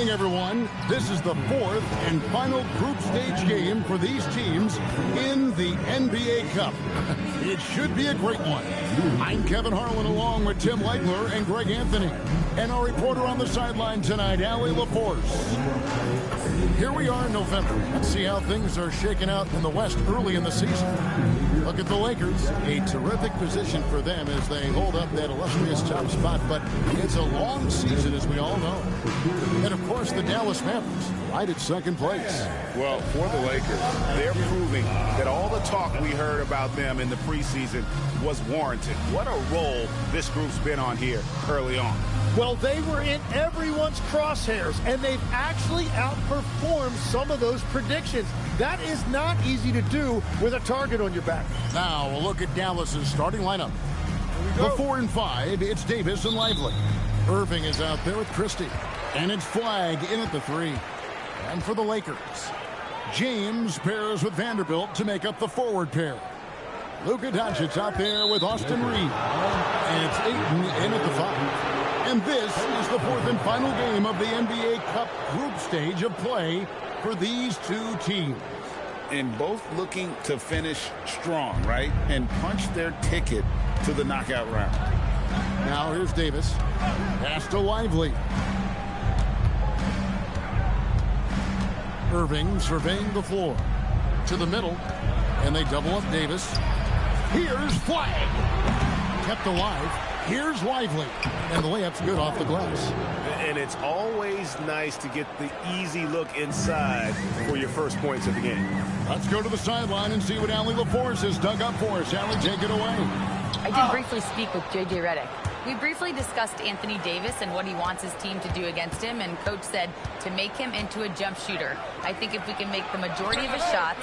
evening, everyone. This is the fourth and final group stage game for these teams in the NBA Cup. It should be a great one. I'm Kevin Harlan along with Tim Leitler and Greg Anthony. And our reporter on the sideline tonight, Allie LaForce. Here we are in November. Let's see how things are shaking out in the West early in the season. Look at the Lakers. A terrific position for them as they hold up that illustrious top spot. But it's a long season, as we all know. And, of course, the Dallas Mavericks right at second place. Well, for the Lakers, they're proving that all the talk we heard about them in the preseason was warranted. What a role this group's been on here early on. Well, they were in everyone's crosshairs, and they've actually outperformed some of those predictions. That is not easy to do with a target on your back. Now, a look at Dallas's starting lineup. The 4 and 5, it's Davis and Lively. Irving is out there with Christie. And it's Flagg in at the 3. And for the Lakers, James pairs with Vanderbilt to make up the forward pair. Luka Doncic out there with Austin Reeves. And it's Ayton in at the 5. And this is the fourth and final game of the NBA Cup group stage of play for these two teams. And both looking to finish strong, right? And punch their ticket to the knockout round. Now here's Davis. Pass to Lively. Irving surveying the floor. To the middle. And they double up Davis. Here's Flagg. Kept alive. Here's Lively. And the layup's good off the glass. And it's always nice to get the easy look inside for your first points of the game. Let's go to the sideline and see what Allie LaForce has dug up for us. Allie, take it away. I did briefly speak with J.J. Redick. We briefly discussed Anthony Davis and what he wants his team to do against him, and Coach said to make him into a jump shooter. I think if we can make the majority of his shots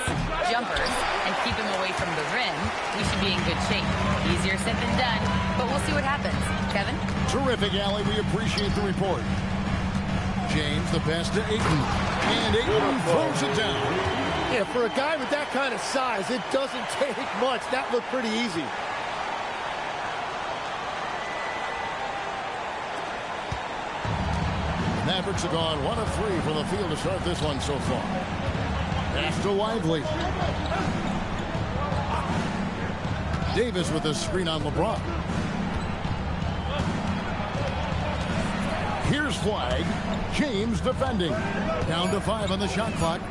jumpers and keep him away from the rim, we should be in good shape. Easier said than done, but we'll see what happens. Kevin? Terrific, Allie. We appreciate the report. James, the pass to Ayton. And Ayton throws it down. Yeah, for a guy with that kind of size, it doesn't take much. That looked pretty easy. Mavericks have gone 1 of 3 from the field to start this one so far. Pass to Lively. Davis with a screen on LeBron. Here's Flagg. James defending. Down to 5 on the shot clock.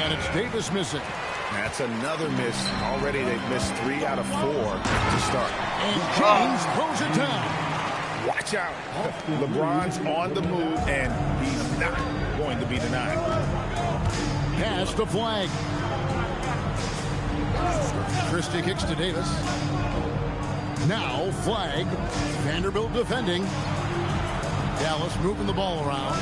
And it's Davis missing. That's another miss. Already they've missed 3 out of 4 to start. And James throws it down. Watch out. LeBron's on the move, and he's not going to be denied. Pass to Flagg. Christie kicks to Davis. Now Flagg. Vanderbilt defending. Dallas moving the ball around.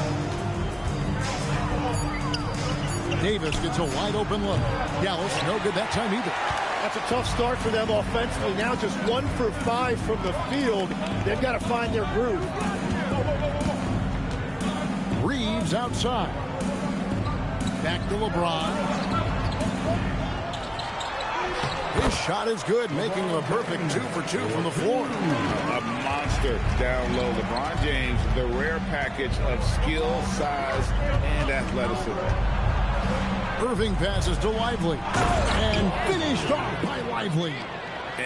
Davis gets a wide open look. Dallas no good that time either. That's a tough start for them offensively. Now just 1 for 5 from the field. They've got to find their groove. Reeves outside. Back to LeBron. His shot is good, making a perfect 2 for 2 from the floor. A monster down low. LeBron James, the rare package of skill, size, and athleticism. Irving passes to Lively. And finished off by Lively.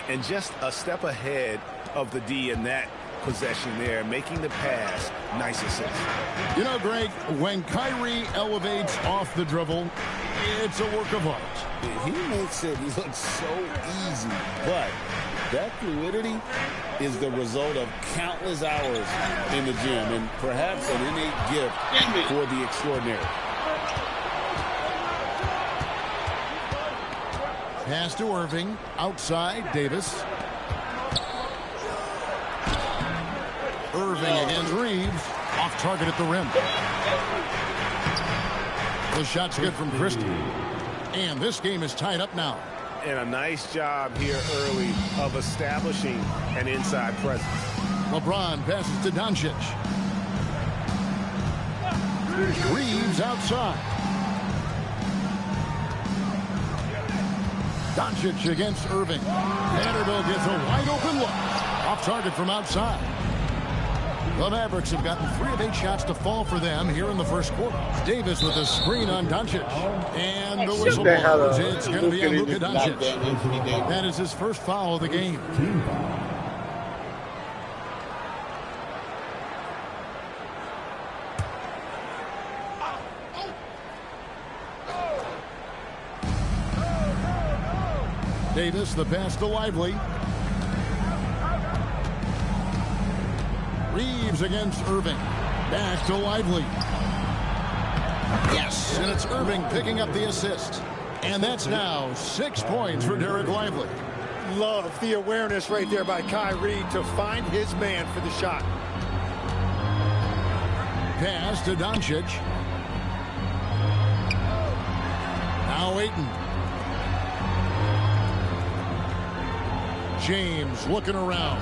And just a step ahead of the D in that possession there, making the pass. Nice assist. You know, Greg, when Kyrie elevates off the dribble, it's a work of art. He makes it look so easy, but that fluidity is the result of countless hours in the gym and perhaps an innate gift for the extraordinary. Pass to Irving. Outside, Davis. Irving against Reeves. Off target at the rim. The shot's good from Christie. And this game is tied up now. And a nice job here early of establishing an inside presence. LeBron passes to Doncic. Reeves outside. Doncic against Irving. Vanderbilt gets a wide open look. Off target from outside. The Mavericks have gotten 3 of 8 shots to fall for them here in the first quarter. Davis with a screen on Doncic. And the whistle blows. It's going to be on Luka Doncic. That is his first foul of the game. Davis, the pass to Lively. Reeves against Irving. Back to Lively. Yes, and it's Irving picking up the assist. And that's now 6 points for Derek Lively. Love the awareness right there by Kyrie to find his man for the shot. Pass to Doncic. Now Ayton. James looking around.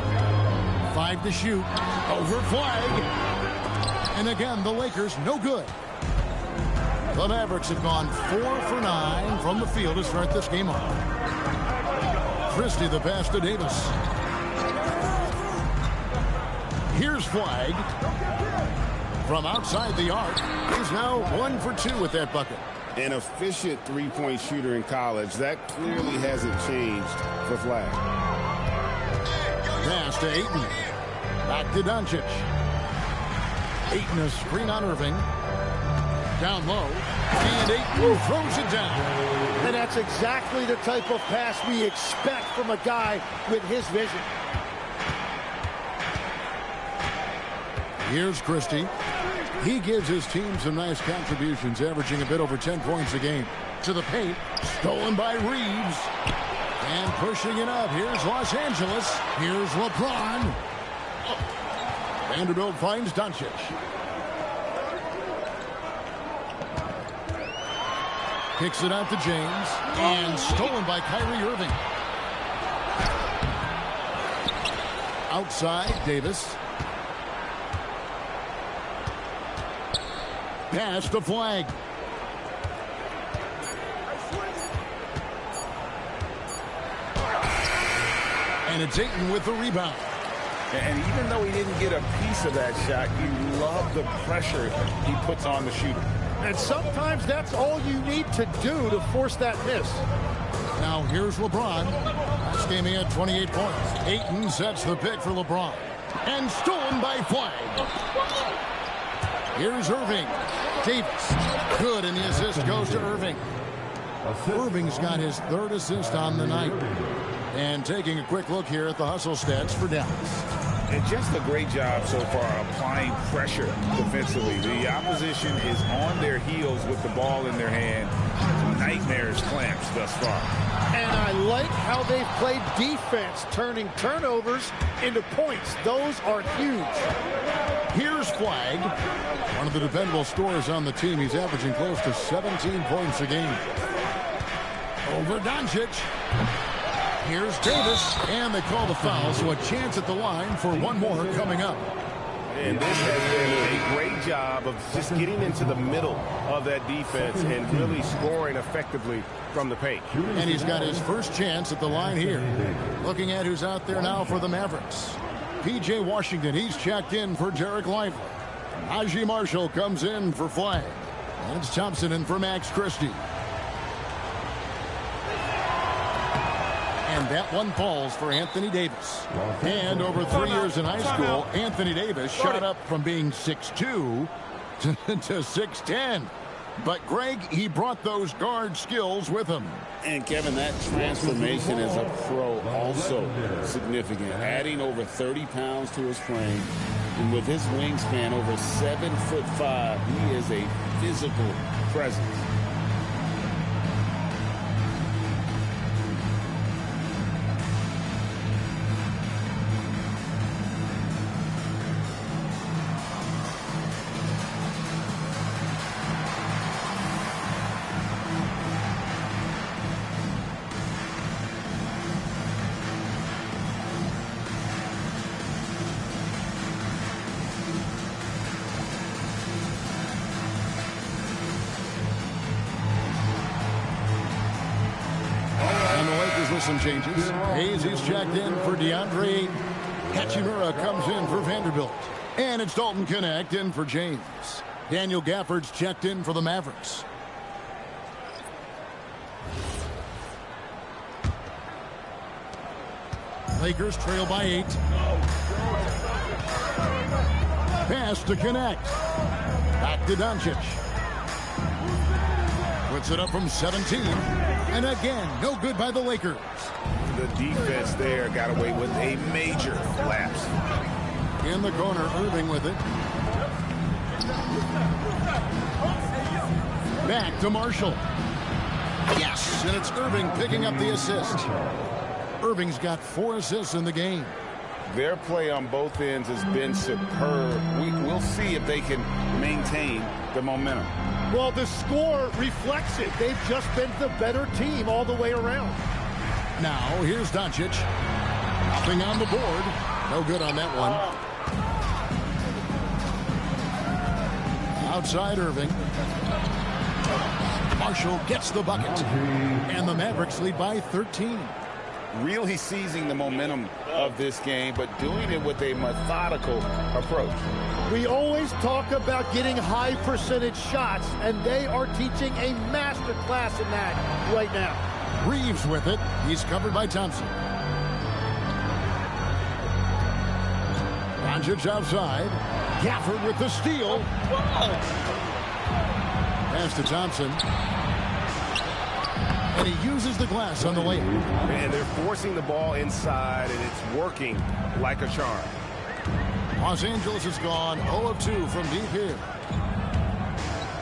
5 to shoot. Over flag. And again, the Lakers no good. The Mavericks have gone 4 for 9 from the field to start this game off. Christie the pass to Davis. Here's Flag. From outside the arc. He's now 1 for 2 with that bucket. An efficient three-point shooter in college. That clearly hasn't changed for Flag. Pass to Ayton. Back to Doncic. Ayton a screen on Irving. Down low. And Ayton throws it down. And that's exactly the type of pass we expect from a guy with his vision. Here's Christie. He gives his team some nice contributions, averaging a bit over 10 points a game. To the paint. Stolen by Reeves. And pushing it up. Here's Los Angeles. Here's LeBron. Vanderbilt finds Doncic. Kicks it out to James. And stolen by Kyrie Irving. Outside, Davis. Pass to Flag. And it's Ayton with the rebound. And even though he didn't get a piece of that shot, you love the pressure he puts on the shooter. And sometimes that's all you need to do to force that miss. Now here's LeBron. That's gaming at 28 points. Ayton sets the pick for LeBron. And stolen by Flag. Here's Irving. Davis. Good, and the assist goes to Irving. Irving's got his 3rd assist on the night. And taking a quick look here at the hustle stats for Dallas. And just a great job so far applying pressure defensively. The opposition is on their heels with the ball in their hand. Nightmares clamps thus far. And I like how they've played defense, turning turnovers into points. Those are huge. Here's Flag. One of the dependable scorers on the team. He's averaging close to 17 points a game. Over Doncic. Here's Davis, and they call the foul, so a chance at the line for one more coming up. And this has been a great job of just getting into the middle of that defense and really scoring effectively from the paint. And he's got his first chance at the line here. Looking at who's out there now for the Mavericks. P.J. Washington, he's checked in for Derek Lively. Najee Marshall comes in for Flag. And it's Thompson in for Max Christie. And that one falls for Anthony Davis. And over 3 years in high school, Anthony Davis shot up from being 6'2" to 6'10". But Greg, he brought those guard skills with him. And Kevin, that transformation as a pro also significant. Adding over 30 pounds to his frame. And with his wingspan over 7'5", he is a physical presence. Some changes. Hayes is checked in for DeAndre. Hachimura comes in for Vanderbilt. And it's Dalton Connect in for James. Daniel Gafford's checked in for the Mavericks. Lakers trail by 8. Pass to Connect. Back to Doncic. Puts it up from 17. And again, no good by the Lakers. The defense there got away with a major lapse. In the corner, Irving with it. Back to Marshall. Yes, and it's Irving picking up the assist. Irving's got 4 assists in the game. Their play on both ends has been superb. We'll see if they can maintain the momentum. Well, the score reflects it. They've just been the better team all the way around. Now, here's Doncic. Nothing on the board. No good on that one. Outside Irving. Marshall gets the bucket. And the Mavericks lead by 13. Really seizing the momentum of this game, but doing it with a methodical approach. We always talk about getting high percentage shots, and they are teaching a master class in that right now. Reeves with it. He's covered by Thompson. Doncic outside. Gafford with the steal. Pass to Thompson. And he uses the glass on the layup. And they're forcing the ball inside, and it's working like a charm. Los Angeles has gone 0 of 2 from deep here.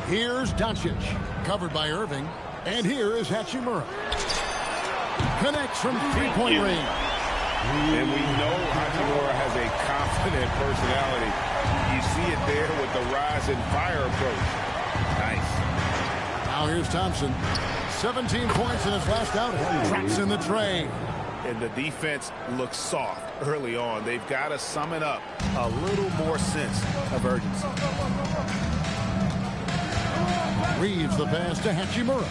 Here's Doncic, covered by Irving. And here is Hachimura. Connects from three-point range. And we know Hachimura has a confident personality. You see it there with the rise and fire approach. Nice. Now here's Thompson. 17 points in his last outing. Tracks in the tray. And the defense looks soft early on. They've got to sum it up. A little more sense of urgency. Reeves the pass to Hachimura.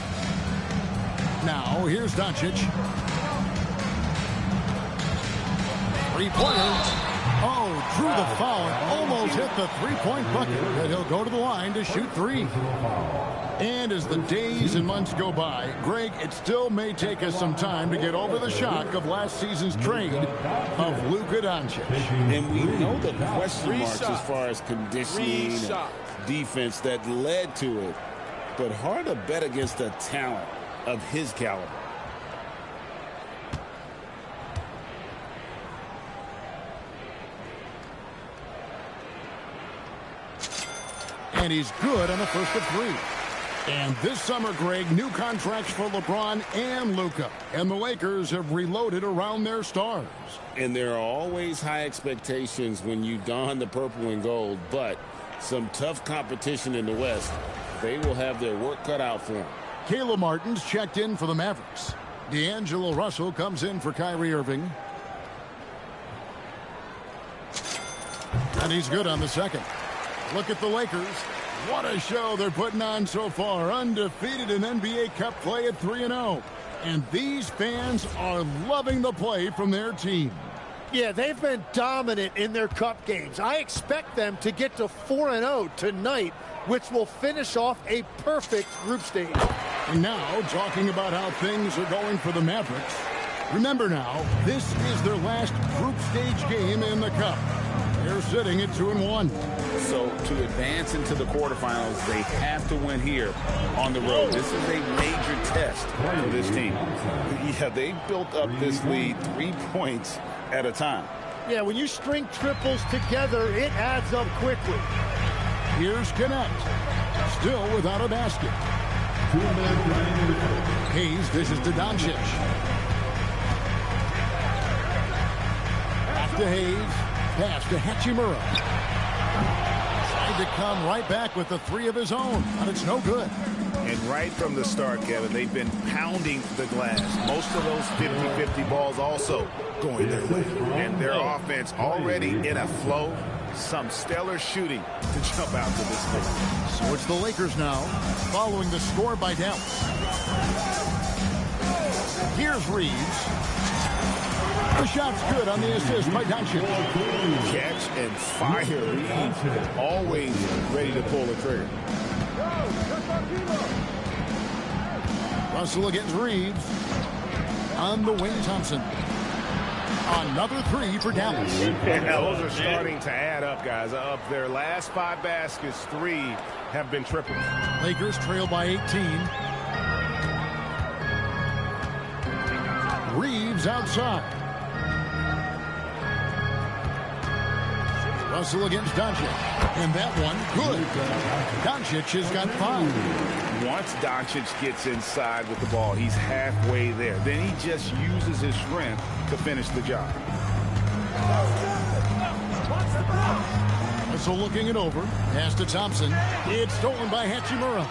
Now here's Doncic. Three-pointer. Oh, drew the foul. Almost hit the three-point bucket. But he'll go to the line to shoot 3. And as the days and months go by, Greg, it still may take us some time to get over the shock of last season's trade of Luka Doncic. And we know the question marks as far as conditioning and defense that led to it. But hard to bet against a talent of his caliber. And he's good on the first of 3. And this summer, Greg, new contracts for LeBron and Luka. And the Lakers have reloaded around their stars. And there are always high expectations when you don the purple and gold, but some tough competition in the West. They will have their work cut out for them. Caleb Martin's checked in for the Mavericks. D'Angelo Russell comes in for Kyrie Irving. And he's good on the second. Look at the Lakers. What a show they're putting on so far. Undefeated in NBA Cup play at 3-0. And these fans are loving the play from their team. Yeah, they've been dominant in their cup games. I expect them to get to 4-0 tonight, which will finish off a perfect group stage. And now, talking about how things are going for the Mavericks. Remember now, this is their last group stage game in the Cup. They're sitting at 2-1. So to advance into the quarterfinals, they have to win here on the road. This is a major test for this team. Yeah, they built up this lead 3 points at a time. Yeah, when you string triples together, it adds up quickly. Here's Connect. Still without a basket. Hayes dishes to Doncic. Back to Hayes. Pass to Hachimura. Tried to come right back with the 3 of his own, but it's no good. And right from the start, Kevin, they've been pounding the glass. Most of those 50-50 balls also going their way. And their offense already in a flow. Some stellar shooting to jump out to this game. So it's the Lakers now, following the score by Dallas. Here's Reeves. The shot's good on the assist by Doncic. Catch and fire. Reeves always ready to pull the trigger. Russell against Reeves. On the wing, Thompson. Another three for Dallas. And those are starting to add up, guys. Of their last 5 baskets, 3 have been triples. Lakers trail by 18. Reeves outside. Russell against Doncic. And that one, good. Doncic has got 5. Once Doncic gets inside with the ball, he's halfway there. Then he just uses his strength to finish the job. Russell looking it over. Pass to Thompson. It's stolen by Hachimura.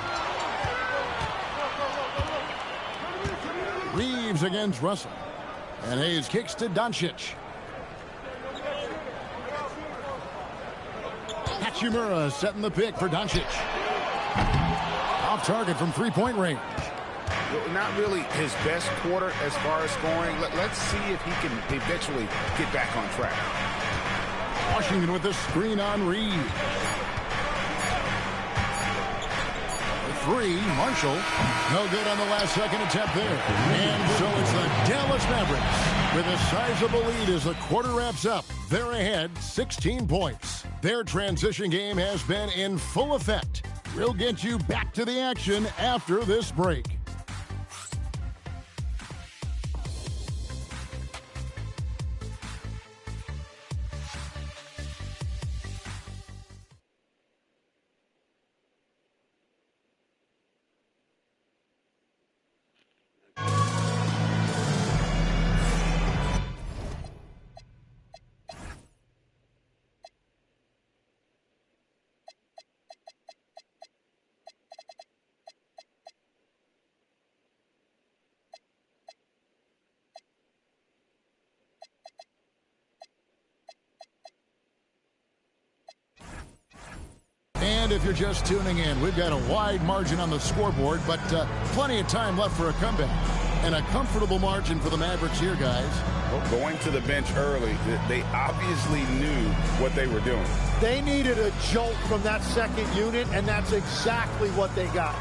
Reeves against Russell. And Hayes kicks to Doncic. Hachimura setting the pick for Doncic. Off target from three-point range. Not really his best quarter as far as scoring. Let's see if he can eventually get back on track. Washington with the screen on Reeves. Three, Marshall. No good on the last second attempt there. And so it's the Dallas Mavericks with a sizable lead as the quarter wraps up. They're ahead 16 points. Their transition game has been in full effect. We'll get you back to the action after this break. And if you're just tuning in, we've got a wide margin on the scoreboard, but plenty of time left for a comeback. And a comfortable margin for the Mavericks here, guys. Well, going to the bench early, they obviously knew what they were doing. They needed a jolt from that second unit, and that's exactly what they got.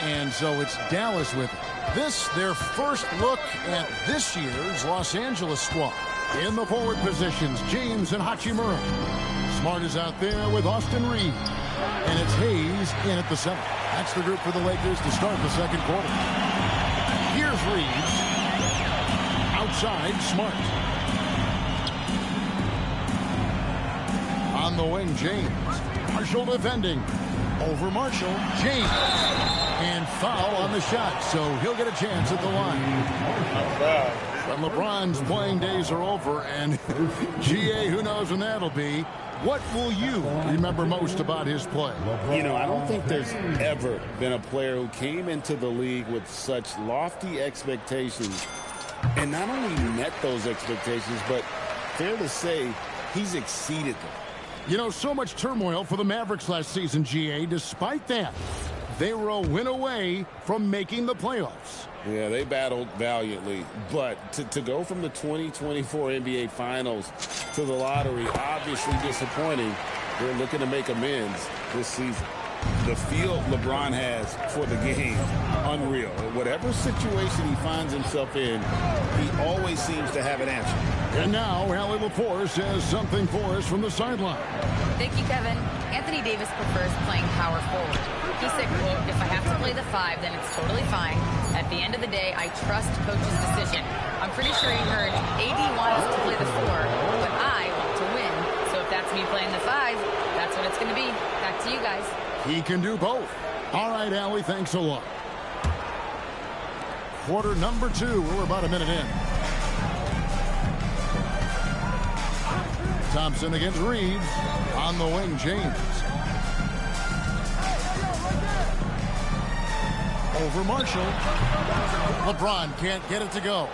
And so it's Dallas with it. This, their first look at this year's Los Angeles squad. In the forward positions, James and Hachimura. Smart is out there with Austin Reeves. And it's Hayes in at the center. That's the group for the Lakers to start the second quarter. Here's Reeves. Outside, Smart. On the wing, James. Marshall defending. Over Marshall, James. And foul on the shot, so he'll get a chance at the line. But LeBron's playing days are over, and GA, who knows when that'll be. What will you remember most about his play? You know, I don't think there's ever been a player who came into the league with such lofty expectations and not only met those expectations, but fair to say, he's exceeded them. You know, so much turmoil for the Mavericks last season, GA. Despite that, they were a win away from making the playoffs. Yeah, they battled valiantly. But to go from the 2024 NBA Finals to the lottery, obviously disappointing. They're looking to make amends this season. The feel LeBron has for the game, unreal. Whatever situation he finds himself in, he always seems to have an answer. And now, Allie LaForce has something for us from the sideline. Thank you, Kevin. Anthony Davis prefers playing power forward. He said, quote, "If I have to play the 5, then it's totally fine. At the end of the day, I trust coach's decision." I'm pretty sure you heard AD wants to play the 4, but I want to win. So if that's me playing the 5, that's what it's going to be. Back to you guys. He can do both. All right, Allie, thanks a lot. Quarter number 2. We're about a minute in. Thompson against Reeves. On the wing, James. Over Marshall. LeBron can't get it to go.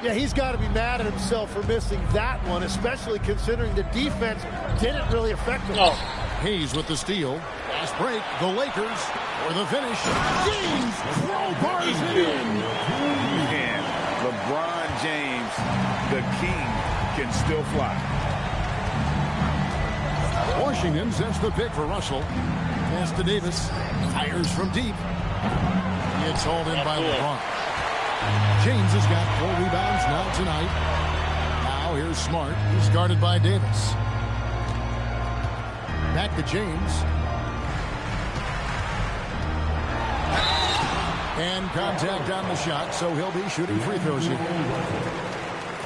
Yeah, he's got to be mad at himself for missing that one, especially considering the defense didn't really affect him. Hayes with the steal. Fast break, the Lakers for the finish. James crowbars it in. And LeBron James, the king, can still fly. Washington sets the pick for Russell. Pass to Davis. Fires from deep. It's hauled in by LeBron. James has got 4 rebounds now tonight. Now here's Smart. He's guarded by Davis. Back to James. And contact on the shot, so he'll be shooting free throws here.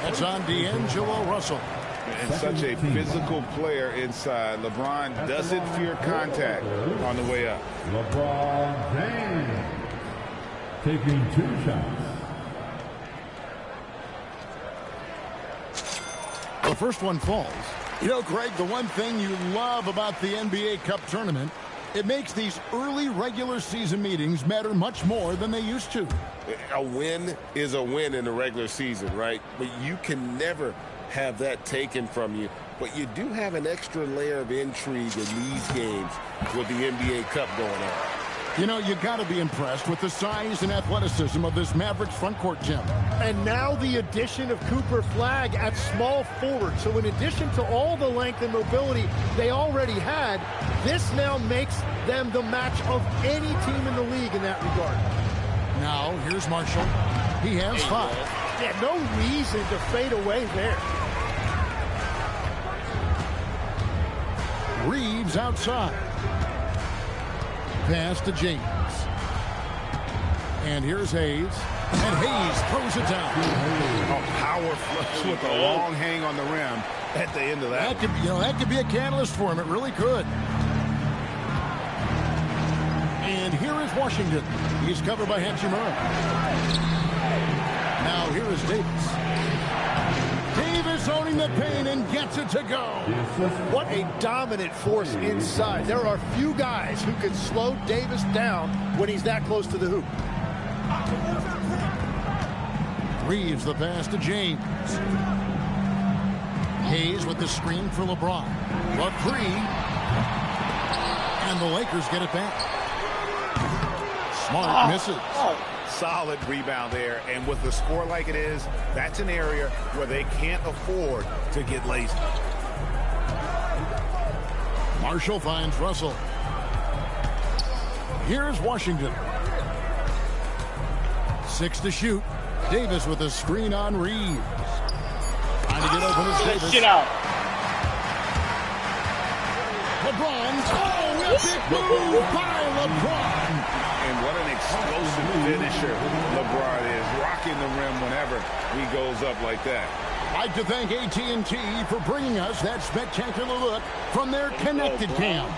That's on D'Angelo Russell. And such a physical player inside. LeBron doesn't fear contact on the way up. LeBron James taking 2 shots. The first one falls. You know, Greg, the one thing you love about the NBA Cup tournament, it makes these early regular season meetings matter much more than they used to. A win is a win in the regular season, right? But you can never have that taken from you. But you do have an extra layer of intrigue in these games with the NBA Cup going on. You know, you got to be impressed with the size and athleticism of this Mavericks front court gym. And now the addition of Cooper Flagg at small forward. So in addition to all the length and mobility they already had, this now makes them the match of any team in the league in that regard. Now, here's Marshall. He has 5. Yeah, no reason to fade away there. Reeves outside. Pass to James. And here's Hayes. And Hayes throws it down. A power flush with a long hang on the rim at the end of that. That could be a catalyst for him. It really could. And here is Washington. He's covered by Hachimura. Now here is Davis. Davis owning the paint and gets it to go. What a dominant force inside. There are few guys who can slow Davis down when he's that close to the hoop. Reeves the pass to James. Hayes with the screen for LeBron. The 3. And the Lakers get it back. Smart misses. Solid rebound there, and with the score like it is, that's an area where they can't afford to get lazy. Marshall finds Russell. Here's Washington. 6 to shoot. Davis with a screen on Reeves. Trying to get open as Davis. Get out. LeBron. Oh, epic move by LeBron. And what an explosive finisher LeBron is, rocking the rim whenever he goes up like that. I'd like to thank AT&T for bringing us that spectacular look from their connected cam.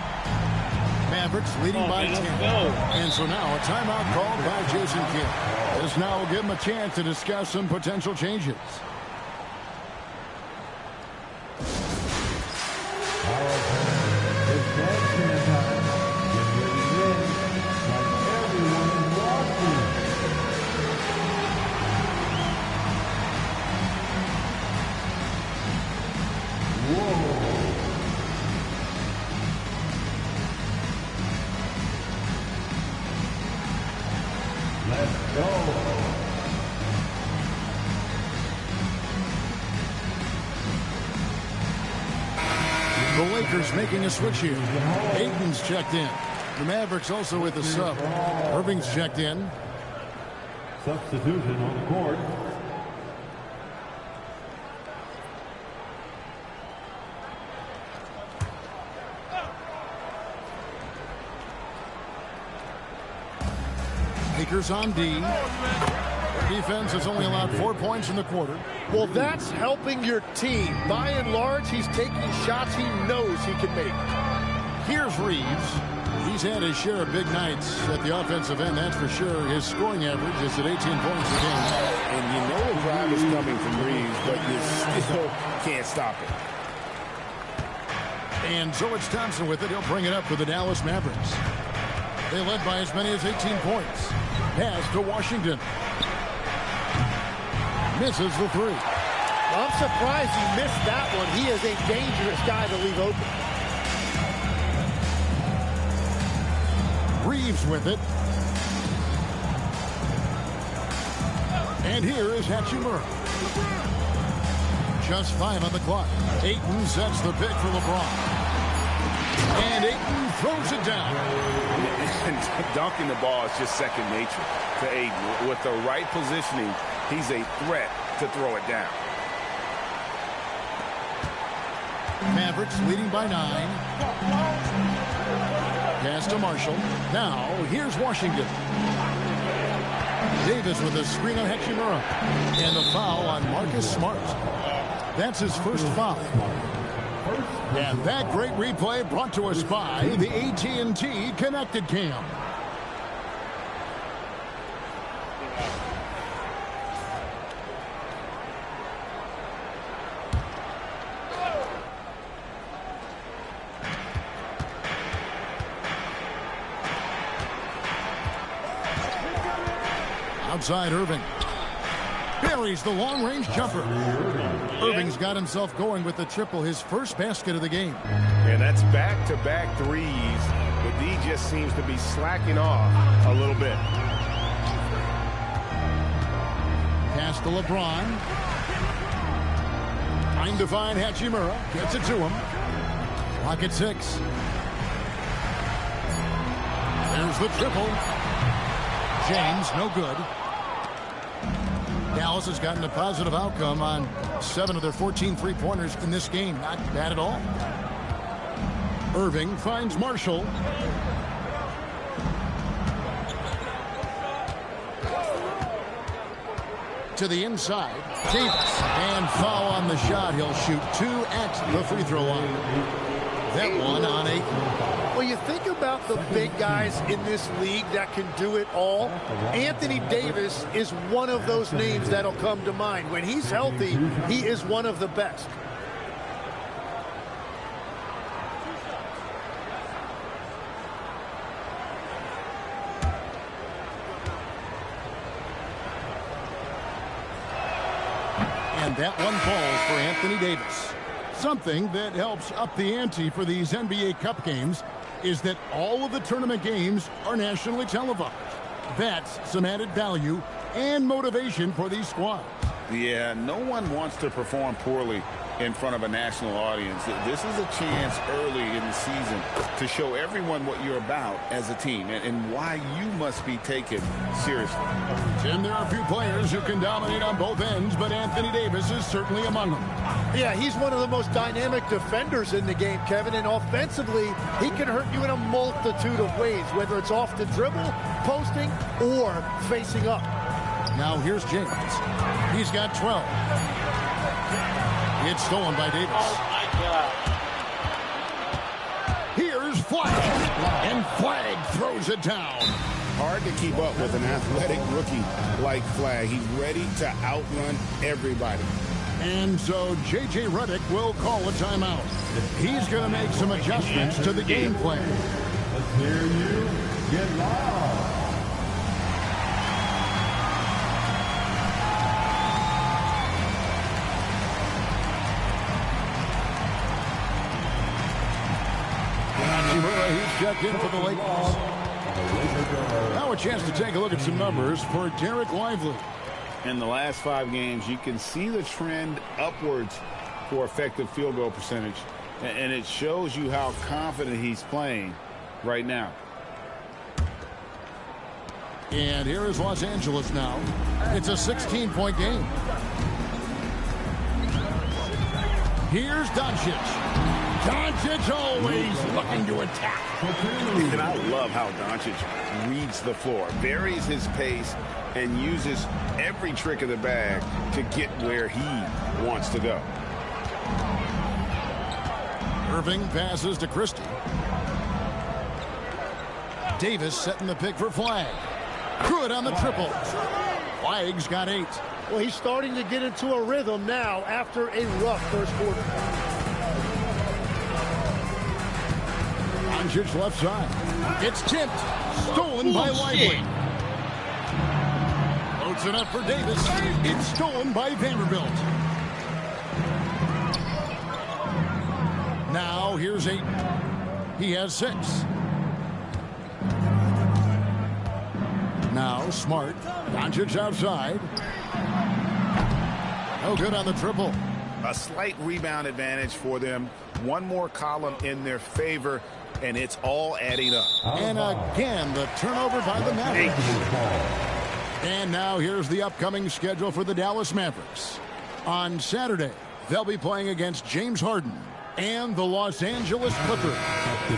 Mavericks leading by 10. And so now a timeout called by Jason Kidd. This now will give him a chance to discuss some potential changes. The Lakers making a switch here. Ayton's checked in. The Mavericks also with a sub. Irving's checked in. Substitution on the court. Lakers on D. Defense has only allowed 4 points in the quarter. Well, that's helping your team. By and large, he's taking shots he knows he can make. Here's Reeves. He's had his share of big nights at the offensive end, that's for sure. His scoring average is at 18 points a game. And you know the drive is coming from Reeves, but you still can't stop it. And so it's Thompson with it. He'll bring it up for the Dallas Mavericks. They led by as many as 18 points. Pass to Washington. Misses the 3. I'm surprised he missed that one. He is a dangerous guy to leave open. Reeves with it. And here is Hachimura. Just 5 on the clock. Ayton sets the pick for LeBron. And Ayton throws it down. Dunking the ball is just second nature to Ayton. With the right positioning, he's a threat to throw it down. Mavericks leading by 9. Pass to Marshall. Now, here's Washington. Davis with a screen on Hachimura. And the foul on Marcus Smart. That's his first foul. And that great replay brought to us by the AT&T Connected Cam. Outside Irving. Buries the long-range jumper. Irving's got himself going with the triple, his first basket of the game. And that's back-to-back threes, but D just seems to be slacking off a little bit. Pass to LeBron. Time to find Hachimura. Gets it to him. Clock at 6. There's the triple. James, no good. Dallas has gotten a positive outcome on 7 of their 14 three-pointers in this game. Not bad at all. Irving finds Marshall. To the inside. Davis. And foul on the shot. He'll shoot 2 at the free throw line. That one on 8. Well, you think about the big guys in this league that can do it all. Anthony Davis is one of those names that'll come to mind. When he's healthy, he is one of the best. And that one falls for Anthony Davis. Something that helps up the ante for these NBA Cup games is that all of the tournament games are nationally televised. That's some added value and motivation for these squads. Yeah, no one wants to perform poorly in front of a national audience. This is a chance early in the season to show everyone what you're about as a team and why you must be taken seriously. Tim, there are a few players who can dominate on both ends, but Anthony Davis is certainly among them. Yeah, he's one of the most dynamic defenders in the game, Kevin, and offensively, he can hurt you in a multitude of ways, whether it's off the dribble, posting, or facing up. Now here's James. He's got 12. It's stolen by Davis. Oh, my God. Here's Flag. And Flag throws it down. Hard to keep up with an athletic rookie like Flag. He's ready to outrun everybody. And so J.J. Redick will call a timeout. He's going to make some adjustments to the game plan. Let's hear you get loud. He's checked in for the Lakers. Now a chance to take a look at some numbers for Derek Lively. In the last 5 games, you can see the trend upwards for effective field goal percentage. And it shows you how confident he's playing right now. And here is Los Angeles now. It's a 16-point game. Here's Doncic. Doncic always looking to attack. And I love how Doncic reads the floor, varies his pace, and uses every trick of the bag to get where he wants to go. Irving passes to Christie. Davis setting the pick for Flag. Good on the triple. Flag's got 8. Well, he's starting to get into a rhythm now after a rough first quarter. Doncic left side. It's tipped. Stolen by Lively. Loads it up for Davis. It's stolen by Vanderbilt. Now here's 8. He has 6. Now Smart. Doncic outside. No good on the triple. A slight rebound advantage for them. One more column in their favor, and it's all adding up. And again, the turnover by the Mavericks. And now here's the upcoming schedule for the Dallas Mavericks. On Saturday, they'll be playing against James Harden and the Los Angeles Clippers.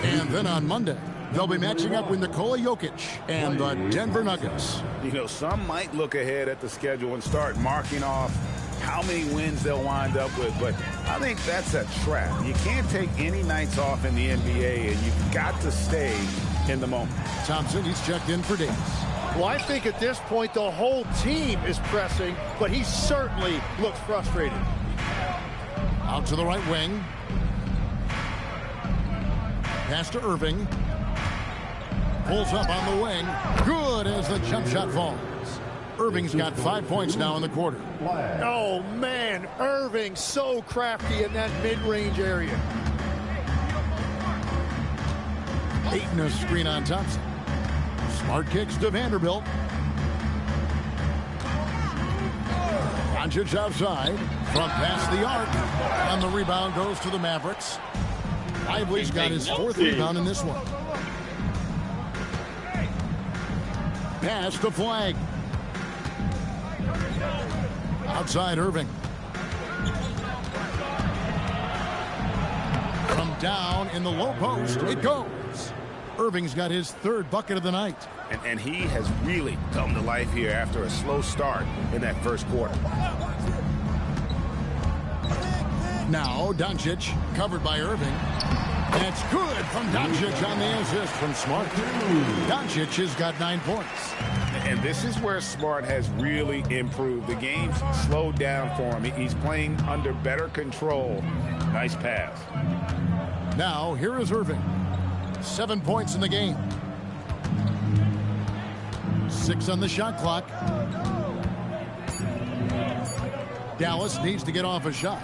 And then on Monday, they'll be matching up with Nikola Jokic and the Denver Nuggets. You know, some might look ahead at the schedule and start marking off how many wins they'll wind up with, but I think that's a trap. You can't take any nights off in the NBA, and you've got to stay in the moment. Thompson, he's checked in for Davis. Well, I think at this point the whole team is pressing, but he certainly looks frustrated. Out to the right wing. Pass to Irving. Pulls up on the wing. Good as the jump shot falls. Irving's got 5 points now in the quarter. Oh, man, Irving so crafty in that mid-range area. Ayton a screen on Thompson. Smart kicks to Vanderbilt. Doncic outside. From past the arc. And the rebound goes to the Mavericks. Lively's got his 4th rebound in this one. Pass to Flag. Outside Irving. From down in the low post, it goes. Irving's got his 3rd bucket of the night. And he has really come to life here after a slow start in that first quarter. Now Doncic, covered by Irving. That's good from Doncic on the assist from Smart. Doncic has got 9 points. And this is where Smart has really improved. The game's slowed down for him. He's playing under better control. Nice pass. Now, here is Irving. 7 points in the game. 6 on the shot clock. Dallas needs to get off a shot.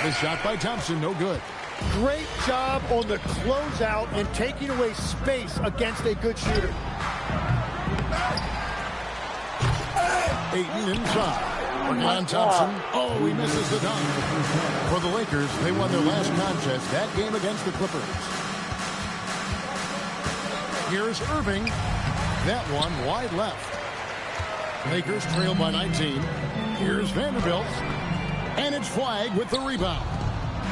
The shot by Thompson, no good. Great job on the closeout and taking away space against a good shooter. Ayton inside. Working on Thompson. Oh, he misses the dunk. For the Lakers, they won their last contest, that game against the Clippers. Here's Irving. That one wide left. Lakers trail by 19. Here's Vanderbilt. And it's Flag with the rebound.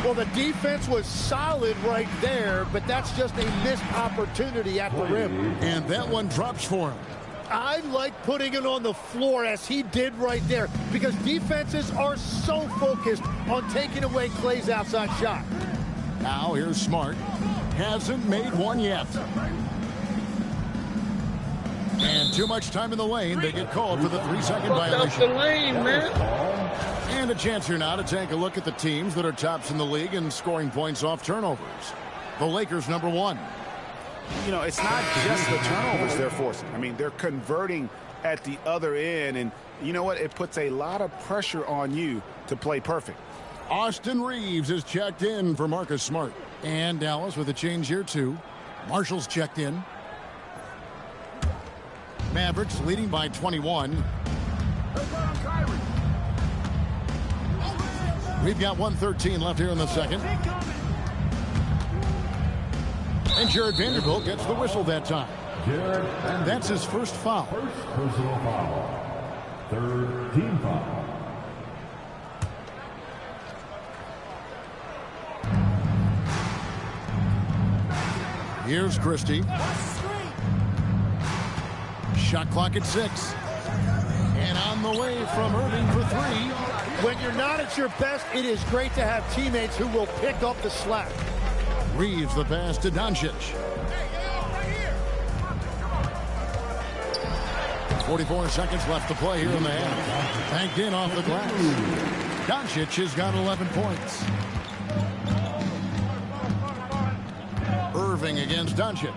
Well, the defense was solid right there, but that's just a missed opportunity at the rim. And that one drops for him. I like putting it on the floor as he did right there because defenses are so focused on taking away Clay's outside shot. Now here's Smart. Hasn't made one yet. And too much time in the lane. They get called for the 3-second violation. The lane, man. And a chance here now to take a look at the teams that are tops in the league in scoring points off turnovers. The Lakers, number 1. You know, it's not just the turnovers they're forcing. I mean, they're converting at the other end. And you know what? It puts a lot of pressure on you to play perfect. Austin Reeves is checked in for Marcus Smart. And Dallas with a change here, too. Marshall's checked in. Mavericks leading by 21. We've got 1:13 left here in the second. And Jared Vanderbilt gets the whistle that time. And that's his first foul. First personal foul. 3rd team foul. Here's Christie. Shot clock at 6. And on the way from Irving for 3. When you're not at your best, it is great to have teammates who will pick up the slack. Reeves the pass to Doncic. 44 seconds left to play here in the half. Tanked in off the glass. Doncic has got 11 points. Irving against Doncic.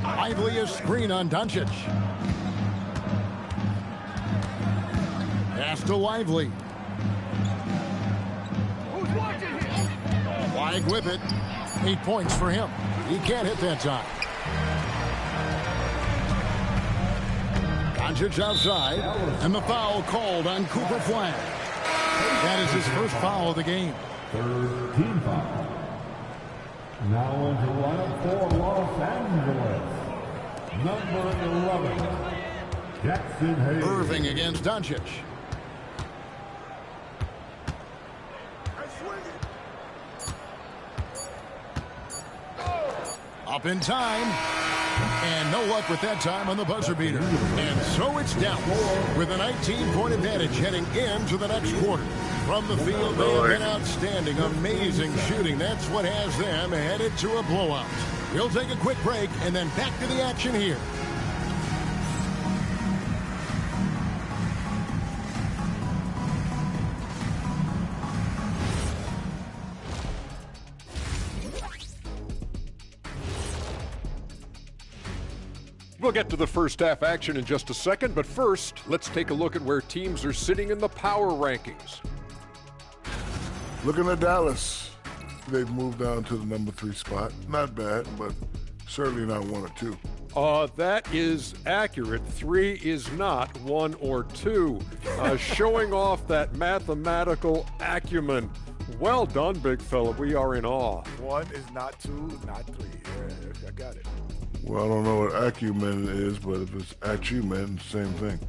Lively a screen on Doncic. Pass to Lively. Flag with it. 8 points for him. He can't hit that time. Doncic outside, and the foul called on Cooper Flag. That is his first foul of the game. Third team foul. Now into lineup for Los Angeles. Number 11, Jackson Hayes. Irving against Doncic. Up in time. And no luck with that time on the buzzer beater. And so it's down with a 19-point advantage heading into the next quarter. From the field, they have been outstanding, amazing shooting. That's what has them headed to a blowout. We'll take a quick break and then back to the action here. We'll get to the first half action in just a second, but first, let's take a look at where teams are sitting in the power rankings. Looking at Dallas, they've moved down to the number 3 spot. Not bad, but certainly not 1 or 2. That is accurate. 3 is not 1 or 2. Showing off that mathematical acumen. Well done, big fella. We are in awe. 1 is not 2, not 3. Yeah, I got it. Well, I don't know what acumen is, but if it's acumen, same thing.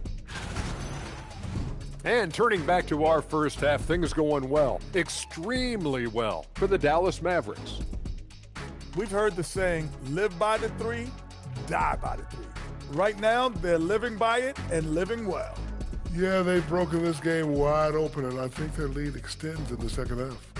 And turning back to our first half, things going well, extremely well for the Dallas Mavericks. We've heard the saying, live by the 3, die by the 3. Right now, they're living by it and living well. Yeah, they've broken this game wide open, and I think their lead extends in the second half.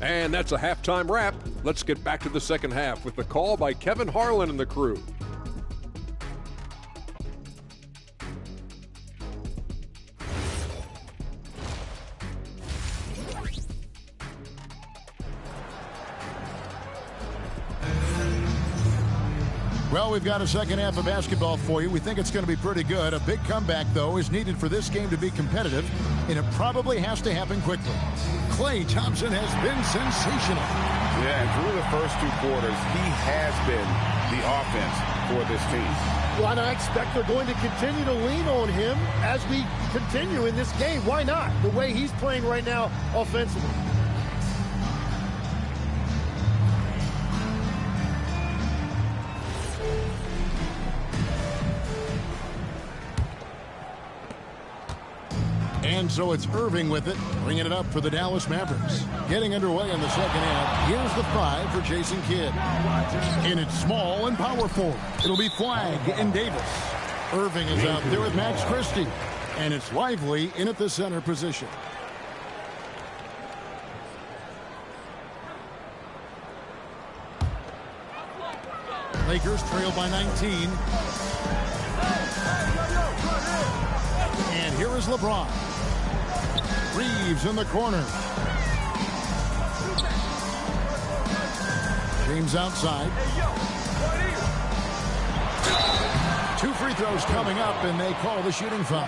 And that's a halftime wrap. Let's get back to the second half with the call by Kevin Harlan and the crew. Well, we've got a second half of basketball for you. We think it's going to be pretty good. A big comeback, though, is needed for this game to be competitive, and it probably has to happen quickly. Klay Thompson has been sensational. Yeah, and through the first 2 quarters, he has been the offense for this team. Well, and I expect they're going to continue to lean on him as we continue in this game. Why not? The way he's playing right now offensively. And so it's Irving with it, bringing it up for the Dallas Mavericks. Getting underway in the second half. Here's the 5 for Jason Kidd. And it's small and power forward. It'll be Flag and Davis. Irving is out there with Max Christie. And it's Lively in at the center position. Lakers trail by 19. And here is LeBron. Reeves in the corner. James outside. 2 free throws coming up, and they call the shooting foul.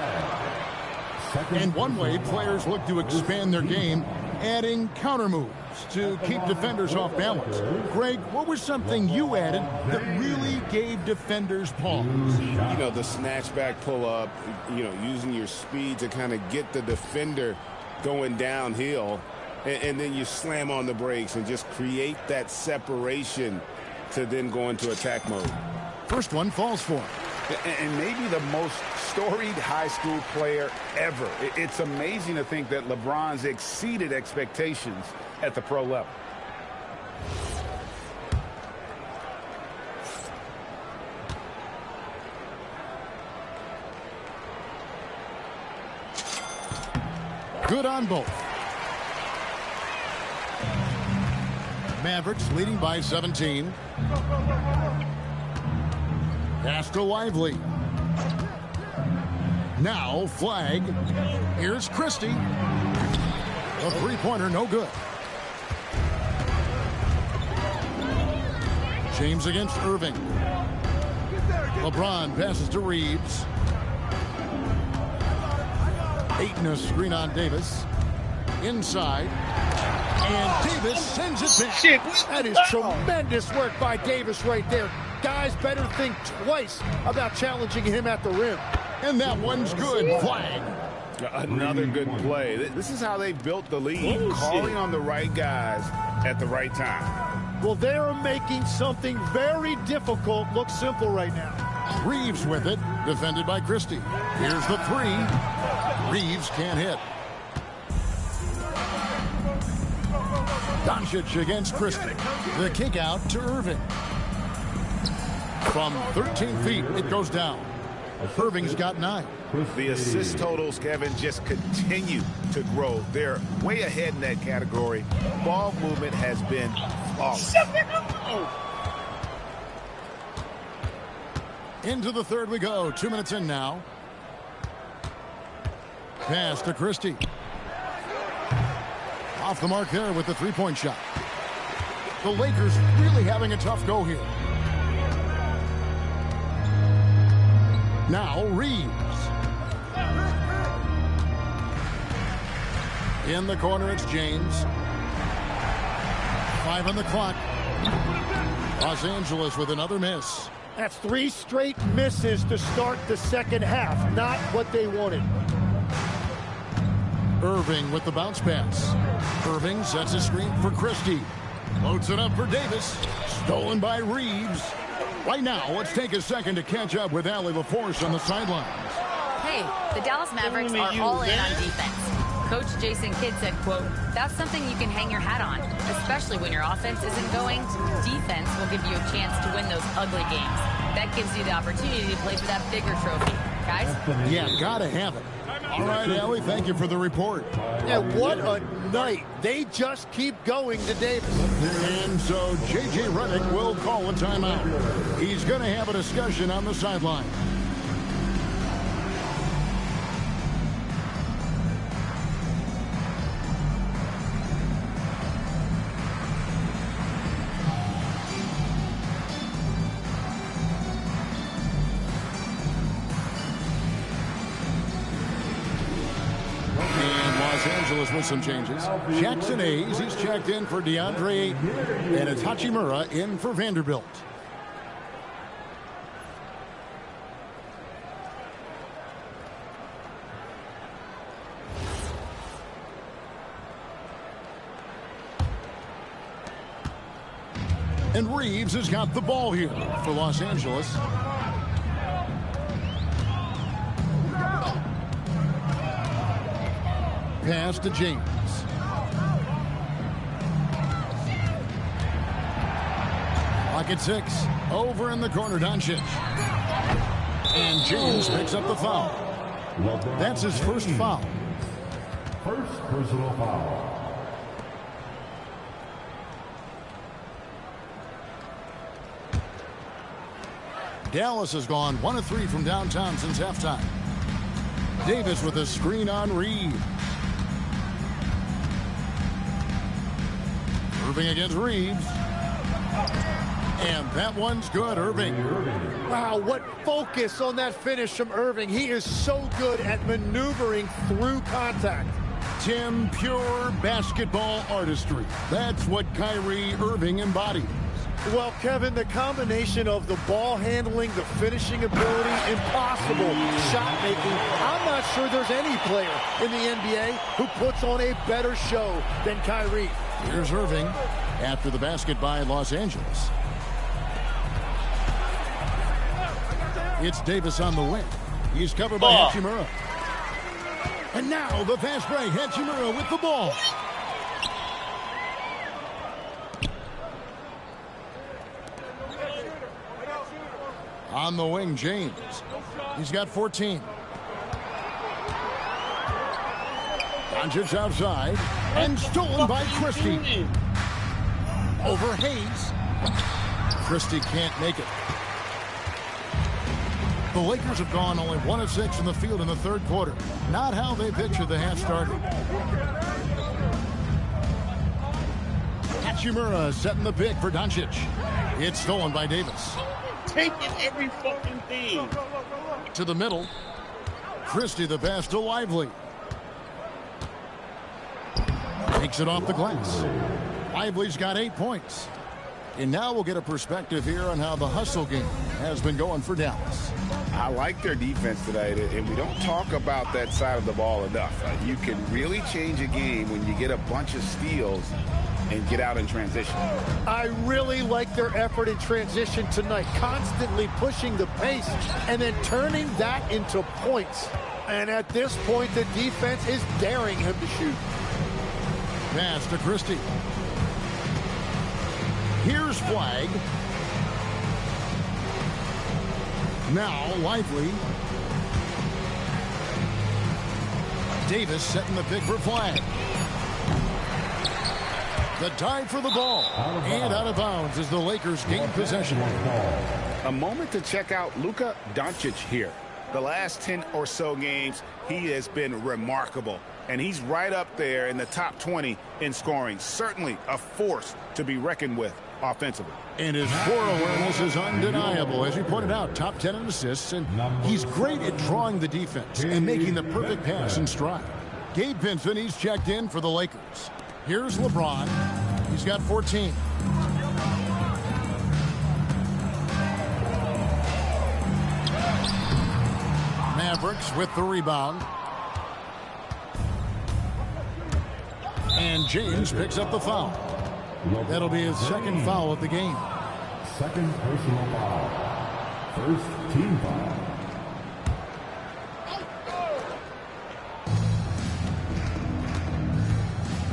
And one way players look to expand their game, adding counter moves to keep defenders off balance. Greg, what was something you added that really gave defenders pause? You know, the snatchback pull-up, you know, using your speed to kind of get the defender going downhill, and then you slam on the brakes and just create that separation to then go into attack mode. First one falls for him. And maybe the most storied high school player ever. It's amazing to think that LeBron's exceeded expectations at the pro level. Good on both. Mavericks leading by 17. Pass to Lively. Now Flag. Here's Christie. A three-pointer, no good. James against Irving. LeBron passes to Reeves. Ayton a screen on Davis. Inside. And Davis sends it back. Shit. That is tremendous work by Davis right there. Guys better think twice about challenging him at the rim. And that one's good. Flag. Another good play. This is how they built the lead, calling on the right guys at the right time. Well, they're making something very difficult look simple right now. Reeves with it, defended by Christie. Here's the three. Reeves can't hit. Doncic against Christie. The kick out to Irving. From 13 feet, it goes down. Irving's got 9. The assist totals, Kevin, just continue to grow. They're way ahead in that category. Ball movement has been flawless. Into the third we go. 2 minutes in now. Pass to Christie. Off the mark there with the three-point shot. The Lakers really having a tough go here. Now Reeves. In the corner, it's James. 5 on the clock. Los Angeles with another miss. That's 3 straight misses to start the second half. Not what they wanted. Irving with the bounce pass. Irving sets a screen for Christie. Loads it up for Davis. Stolen by Reeves. Right now, let's take a second to catch up with Allie LaForce on the sidelines. Hey, the Dallas Mavericks are all in on defense. Coach Jason Kidd said, quote, "That's something you can hang your hat on, especially when your offense isn't going. Defense will give you a chance to win those ugly games. That gives you the opportunity to play for that bigger trophy." Guys? Yeah, gotta have it. All right, Allie, thank you for the report. Yeah, what a night. They just keep going to Davis. And so J.J. Redick will call a timeout. He's going to have a discussion on the sideline. With some changes. Jackson Hayes, he's checked in for DeAndre Ayton. And it's Hachimura in for Vanderbilt. And Reeves has got the ball here for Los Angeles. Pass to James. Lock at 6. Over in the corner, Doncic. And James picks up the foul. That's his first foul. First personal foul. Dallas has gone 1 of 3 from downtown since halftime. Davis with a screen on Reeves. Irving against Reeves. And that one's good, Irving. Wow, what focus on that finish from Irving. He is so good at maneuvering through contact. Tim, pure basketball artistry. That's what Kyrie Irving embodies. Well, Kevin, the combination of the ball handling, the finishing ability, impossible shot making. I'm not sure there's any player in the NBA who puts on a better show than Kyrie. Here's Irving after the basket by Los Angeles. It's Davis on the wing. He's covered by Hachimura. And now the fast break. Hachimura with the ball. On the wing, James. He's got 14. Doncic outside. And stolen by Christie. Over Hayes. Christie can't make it. The Lakers have gone only 1 of 6 from the field in the third quarter. Not how they pictured the half started. Hachimura setting the pick for Doncic. It's stolen by Davis. Taking every fucking thing. To the middle. Christie the pass to Lively. Takes it off the glass. Lively's got 8 points. And now we'll get a perspective here on how the hustle game has been going for Dallas. I like their defense today, and we don't talk about that side of the ball enough. You can really change a game when you get a bunch of steals and get out in transition. I really like their effort in transition tonight, constantly pushing the pace and then turning that into points. And at this point, the defense is daring him to shoot. Pass to Christie. Here's Flag. Now Lively. Davis setting the pick for Flag. The dive for the ball. And out of bounds as the Lakers gain possession. A moment to check out Luka Doncic here. The last 10 or so games, he has been remarkable. And he's right up there in the top 20 in scoring. Certainly a force to be reckoned with offensively. And his floor awareness is undeniable. As you pointed out, top 10 in assists. And he's great at drawing the defense and making the perfect pass in stride. Gabe Vincent, he's checked in for the Lakers. Here's LeBron. He's got 14. Mavericks with the rebound. And James picks up the foul. That'll be his second foul of the game. Second personal foul. First team foul.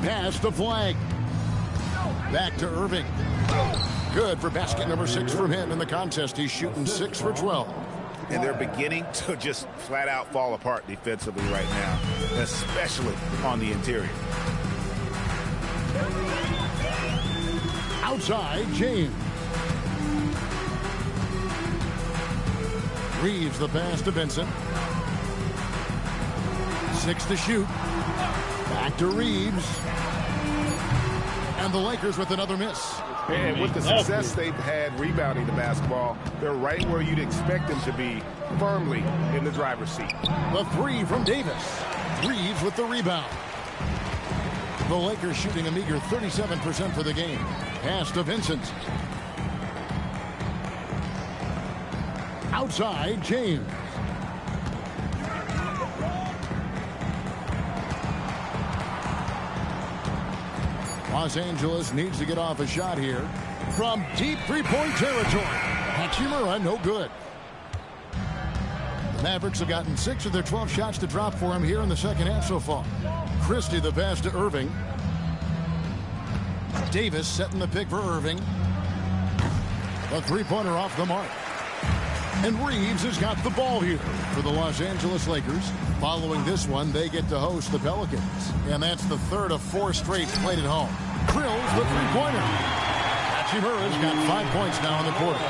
Pass to Flag. Back to Irving. Good for basket number 6 from him in the contest. He's shooting 6 for 12. And they're beginning to just flat out fall apart defensively right now, especially on the interior. Outside, James. Reeves the pass to Vincent. 6 to shoot. Back to Reeves. And the Lakers with another miss. And with the success they've had rebounding the basketball, they're right where you'd expect them to be, firmly in the driver's seat. The 3 from Davis. Reeves with the rebound. The Lakers shooting a meager 37% for the game. Pass to Vincent. Outside, James. Los Angeles needs to get off a shot here from deep three-point territory. Hachimura, no good. The Mavericks have gotten 6 of their 12 shots to drop for him here in the second half so far. Christie the pass to Irving. Davis setting the pick for Irving. The three-pointer off the mark. And Reeves has got the ball here for the Los Angeles Lakers. Following this one, they get to host the Pelicans. And that's the third of 4 straight played at home. Drills the three-pointer. Hachimura's got 5 points now in the quarter.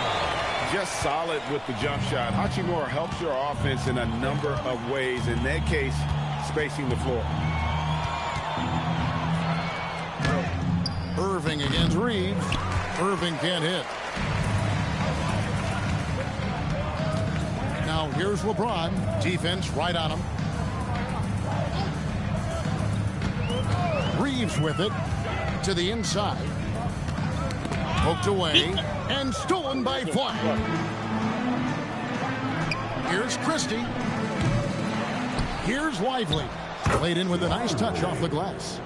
Just solid with the jump shot. Hachimura helps your offense in a number of ways. In that case, spacing the floor. Irving against Reeves. Irving can't hit. Now here's LeBron. Defense right on him. Reeves with it to the inside. Poked away and stolen by Flag. Here's Christie. Here's Lively. Played in with a nice touch off the glass.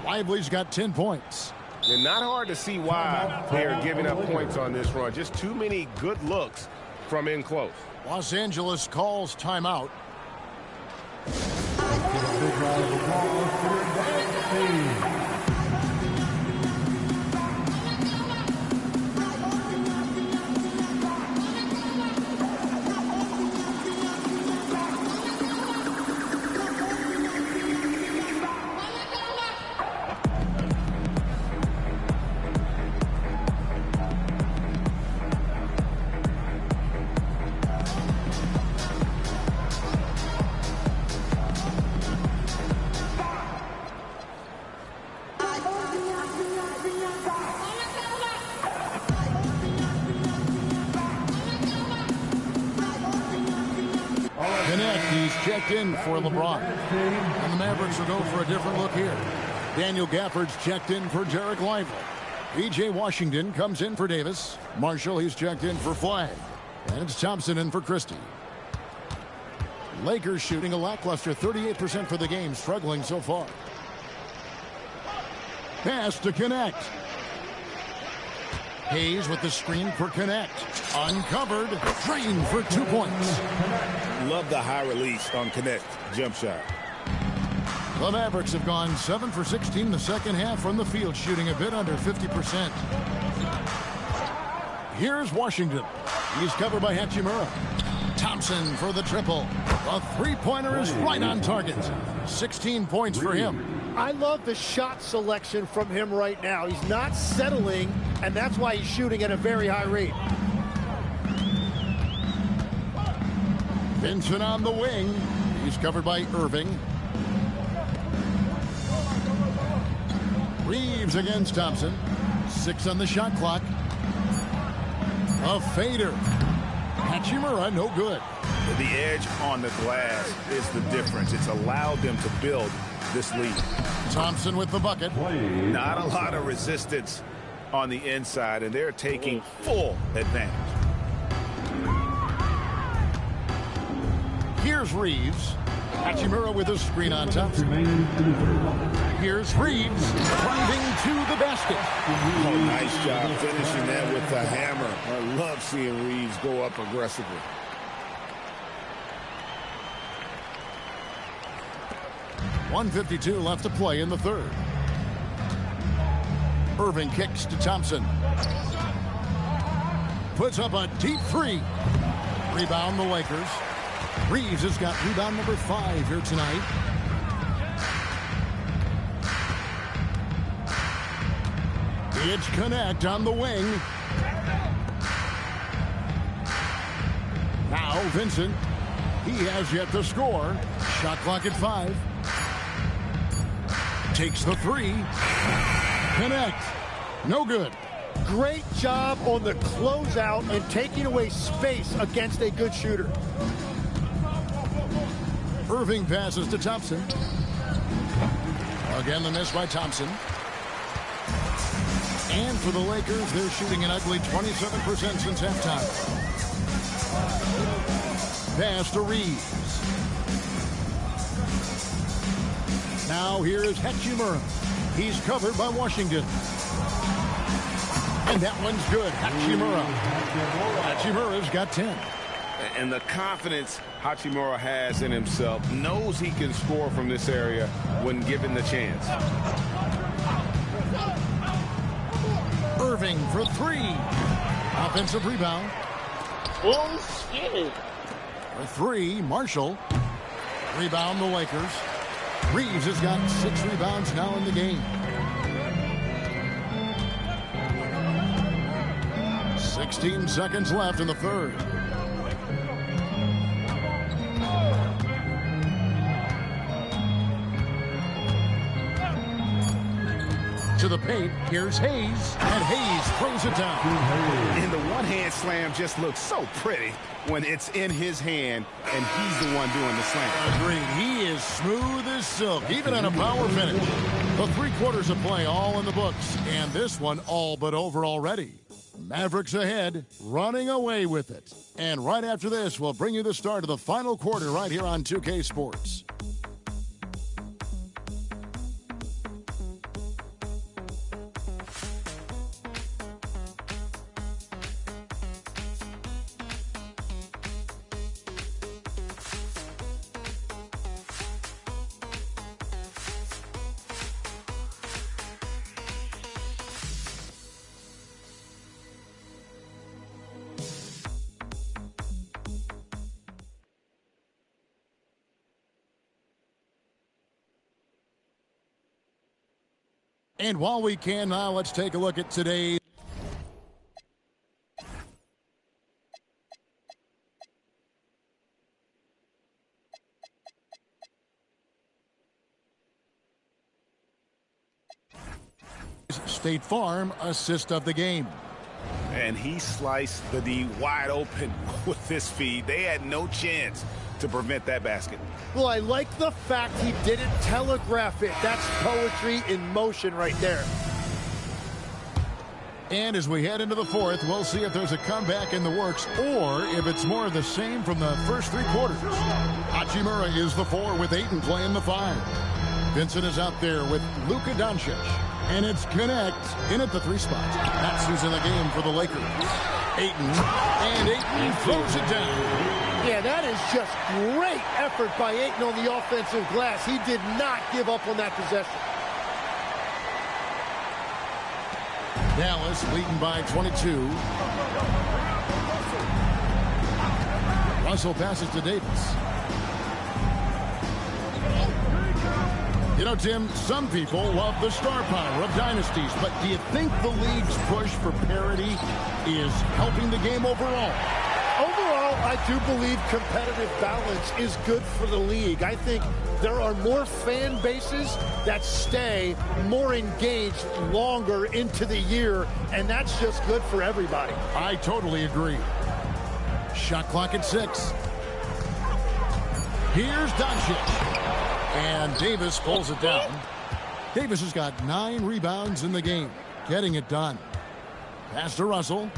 Lively's got 10 points. And not hard to see why they're giving up points on this run. Just too many good looks from in close. Los Angeles calls timeout. He's checked in for LeBron. And the Mavericks will go for a different look here. Daniel Gafford's checked in for Derek Lively. B.J. Washington comes in for Davis. Marshall, he's checked in for Flagg. And it's Thompson in for Christie. Lakers shooting a lackluster 38% for the game, struggling so far. Pass to Connect. Hayes with the screen for Connect. Uncovered. Drained for 2 points. Love the high release on Connect. Jump shot. The Mavericks have gone 7 for 16 in the second half from the field, shooting a bit under 50%. Here's Washington. He's covered by Hachimura. Thompson for the triple. The three-pointer is right on target. 16 points for him. I love the shot selection from him right now. He's not settling, and that's why he's shooting at a very high rate. Vincent on the wing. He's covered by Irving. Reeves against Thompson. 6 on the shot clock. A fader. Hachimura, no good. The edge on the glass is the difference. It's allowed them to build this lead. Thompson with the bucket. Not a lot of resistance on the inside, and they're taking full advantage. Here's Reeves. Hachimura with a screen on Thompson. Here's Reeves driving to the basket. Oh, nice job finishing that with the hammer. I love seeing Reeves go up aggressively. .152 left to play in the third. Irving kicks to Thompson. Puts up a deep three. Rebound the Lakers. Reeves has got rebound number 5 here tonight. It's Connect on the wing. Now Vincent. He has yet to score. Shot clock at 5. Takes the 3. Connect. No good. Great job on the closeout and taking away space against a good shooter. Irving passes to Thompson. Again, the miss by Thompson. And for the Lakers, they're shooting an ugly 27% since halftime. Pass to Reeves. Now here is Hachimura. He's covered by Washington. And that one's good. Hachimura. Hachimura's got 10. And the confidence Hachimura has in himself, knows he can score from this area when given the chance. Irving for 3. Offensive rebound. Oh, shit. For 3, Marshall. Rebound the Lakers. Reeves has got 6 rebounds now in the game. 16 seconds left in the third. To the paint, here's Hayes, and Hayes throws it down. And the one-hand slam just looks so pretty when it's in his hand, and he's the one doing the slam. Agreed. He is smooth as silk, even on a power finish. The 3 quarters of play all in the books, and this one all but over already. Mavericks ahead, running away with it. And right after this, we'll bring you the start of the final quarter right here on 2K Sports. And while we can now, let's take a look at today's State Farm assist of the game. And he sliced the D wide open with this feed. They had no chance to prevent that basket. Well, I like the fact he didn't telegraph it. That's poetry in motion right there. And as we head into the fourth, we'll see if there's a comeback in the works or if it's more of the same from the first three quarters. Hachimura is the 4 with Ayton playing the 5. Vincent is out there with Luka Doncic. And it's Connect in at the 3 spot. That's who's in the game for the Lakers. Ayton. And Ayton throws it down. Yeah, that is just great effort by Ayton on the offensive glass. He did not give up on that possession. Dallas leading by 22. Russell passes to Davis. You know, Tim, some people love the star power of dynasties, but do you think the league's push for parity is helping the game overall? Overall, I do believe competitive balance is good for the league. I think there are more fan bases that stay more engaged longer into the year, and that's just good for everybody. I totally agree. Shot clock at 6. Here's Doncic. And Davis pulls it down. Davis has got 9 rebounds in the game. Getting it done. Pass to Russell.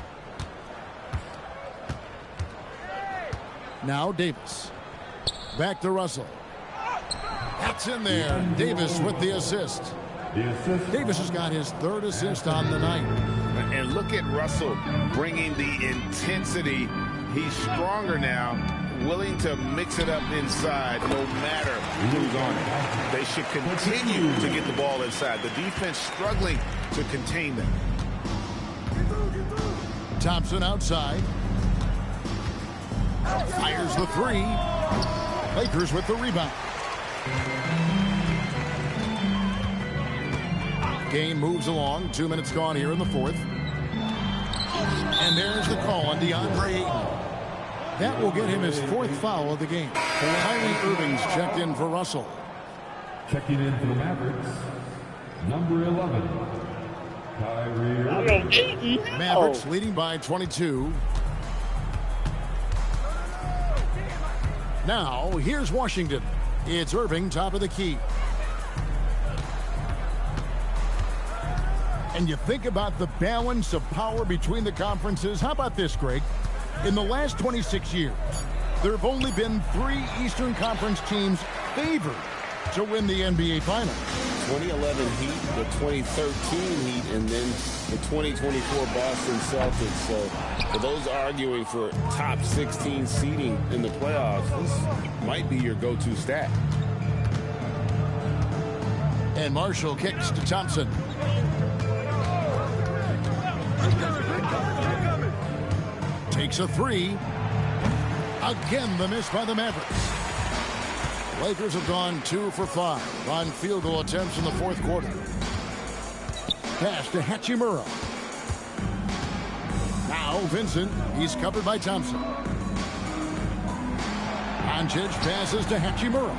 Now Davis. Back to Russell. That's in there. Davis with the assist. Davis has got his 3rd assist on the night. And look at Russell bringing the intensity. He's stronger now, willing to mix it up inside no matter who's on it. They should continue to get the ball inside. The defense struggling to contain them. Thompson outside. Fires the 3. Lakers with the rebound. Game moves along. 2 minutes gone here in the 4th. And there's the call on DeAndre Ayton. That will get him his 4th foul of the game. Kyrie Irving's checked in for Russell. Checking in for the Mavericks, number 11, Kyrie Irving. Mavericks leading by 22. Now, here's Washington. It's Irving, top of the key. And you think about the balance of power between the conferences. How about this, Greg? In the last 26 years, there have only been 3 Eastern Conference teams favored to win the NBA Finals. 2011 Heat, the 2013 Heat, and then the 2024 Boston Celtics. So for those arguing for top 16 seeding in the playoffs, this might be your go-to stat. And Marshall kicks to Thompson. Takes a 3. Again, the miss by the Mavericks. Lakers have gone 2 for 5 on field goal attempts in the 4th quarter. Pass to Hachimura. Now Vincent. He's covered by Thompson. Doncic passes to Hachimura.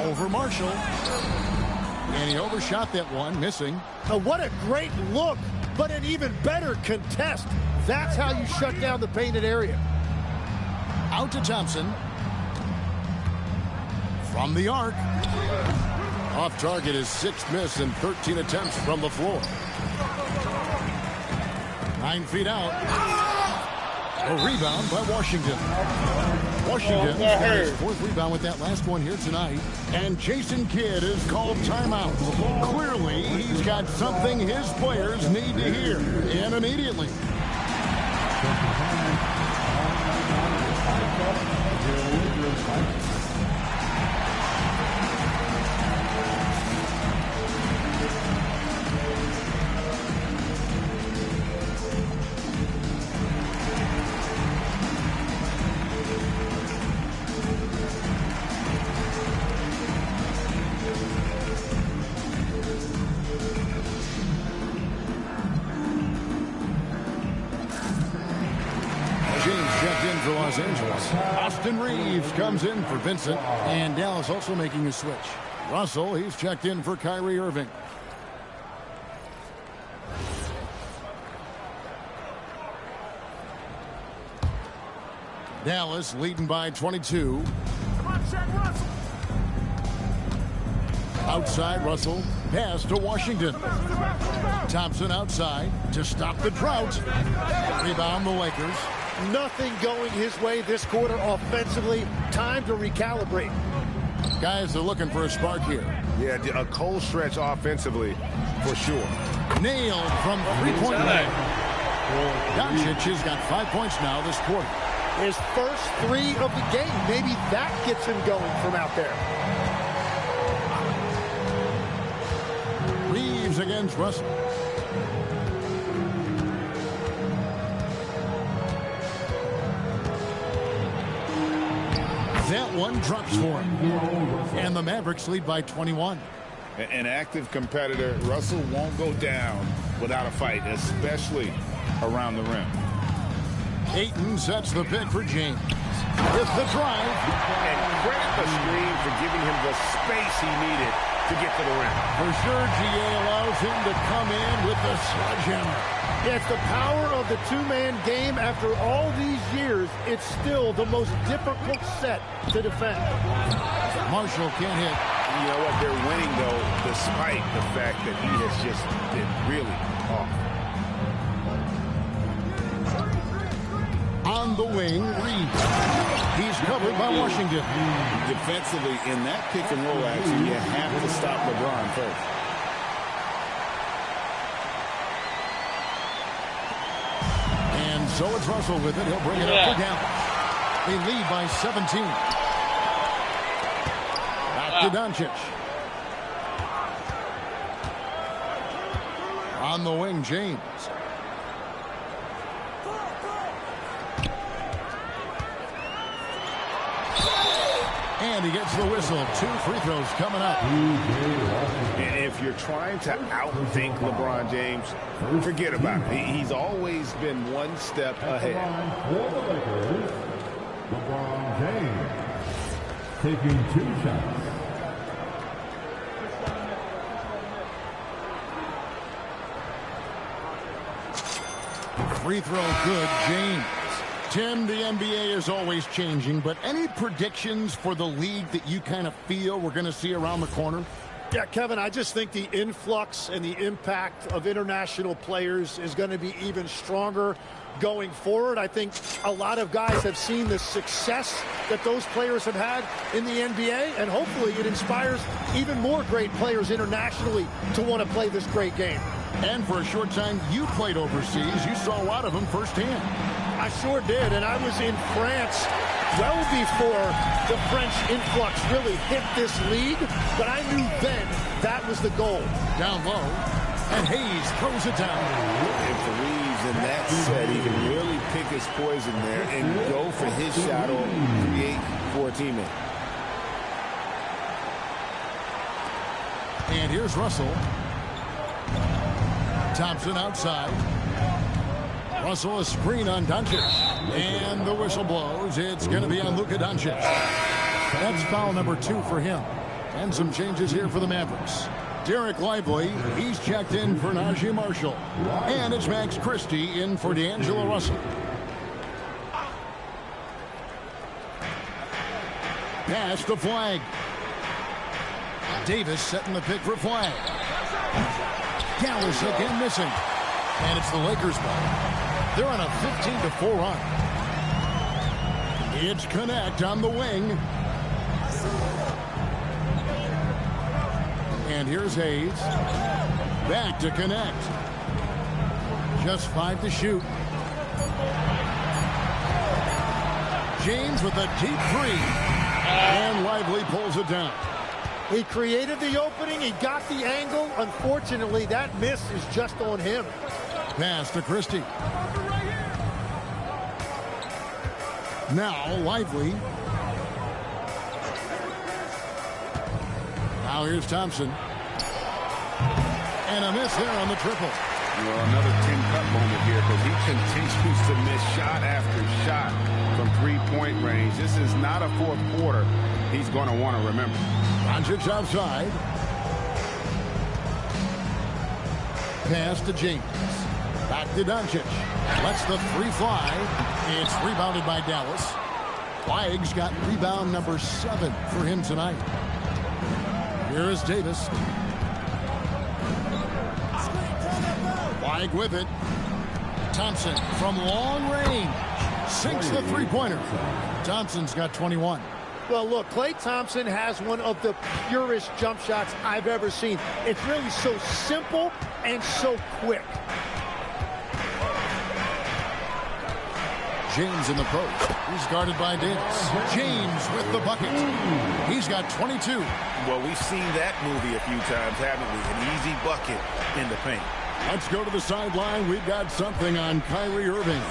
Over Marshall. And he overshot that one, missing. Oh, what a great look, but an even better contest. That's how you shut down the painted area. Out to Thompson. From the arc. Off target, his 6th miss and 13 attempts from the floor. 9 feet out. A rebound by Washington. Washington got his 4th rebound with that last one here tonight. And Jason Kidd is called timeout. Clearly, he's got something his players need to hear. And immediately. For Los Angeles. Austin Reeves comes in for Vincent. And Dallas also making a switch. Russell, he's checked in for Kyrie Irving. Dallas leading by 22. Outside, Russell. Pass to Washington. Thompson outside to stop the drought. Rebound the Lakers. Nothing going his way this quarter offensively. Time to recalibrate. Guys are looking for a spark here. Yeah, a cold stretch offensively for sure. Nailed from three-point line. Doncic has got 5 points now this quarter. His first three of the game. Maybe that gets him going from out there. Reeves against Russell. That one drops for him. And the Mavericks lead by 21. An active competitor. Russell won't go down without a fight, especially around the rim. Ayton sets the pick for James. It's the drive. And credit the screen for giving him the space he needed to get to the rim. For sure, GA allows him to come in with the sledgehammer. Yeah, it's the power of the two-man game. After all these years, it's still the most difficult set to defend. Marshall can't hit. You know what? They're winning, though, despite the fact that he has just been really off. On the wing, Reeves. He's covered by Washington. Defensively, in that pick and roll action, you have to stop LeBron first. And so it's Russell with it. He'll bring it up for Dallas. They lead by 17. Back to Doncic. On the wing, James. And he gets the whistle. 2 free throws coming up. And if you're trying to outthink LeBron James, forget about it. He's always been one step ahead. LeBron James taking 2 shots. Free throw good, James. Tim, the NBA is always changing, but any predictions for the league that you kind of feel we're going to see around the corner? Yeah, Kevin, I just think the influx and the impact of international players is going to be even stronger going forward. I think a lot of guys have seen the success that those players have had in the NBA, and hopefully it inspires even more great players internationally to want to play this great game. And for a short time, you played overseas. You saw a lot of them firsthand. I sure did, and I was in France well before the French influx really hit this league, but I knew then that was the goal. Down low, and Hayes throws it down. If Reeves in that set, he can really pick his poison there and go for his shot or create for a teammate. And here's Russell. Thompson outside. Russell a screen on Doncic. And the whistle blows. It's going to be on Luka Doncic. That's foul number 2 for him. And some changes here for the Mavericks. Derek Lively, he's checked in for Najee Marshall. And it's Max Christie in for D'Angelo Russell. Pass to Flag. Davis setting the pick for Flag. Dallas again missing. And it's the Lakers ball. They're on a 15-4 run. It's Connect on the wing. And here's Hayes. Back to Connect. Just 5 to shoot. James with a deep 3. And Lively pulls it down. He created the opening. He got the angle. Unfortunately, that miss is just on him. Pass to Christie. Now Lively. Now here's Thompson. And a miss there on the triple. Well, another Tim Cup moment here because he continues to miss shot after shot from three-point range. This is not a fourth quarter he's going to want to remember. Doncic outside. Pass to James. Back to Doncic. Lets the 3 fly. It's rebounded by Dallas. Flag's got rebound number 7 for him tonight. Here is Davis. Flag with it. Thompson from long range sinks the three-pointer. Thompson's got 21. Well, look, Klay Thompson has one of the purest jump shots I've ever seen. It's really so simple and so quick. James in the post. He's guarded by Davis. James with the bucket. He's got 22. Well, we've seen that movie a few times, haven't we? An easy bucket in the paint. Let's go to the sideline. We've got something on Kyrie Irving.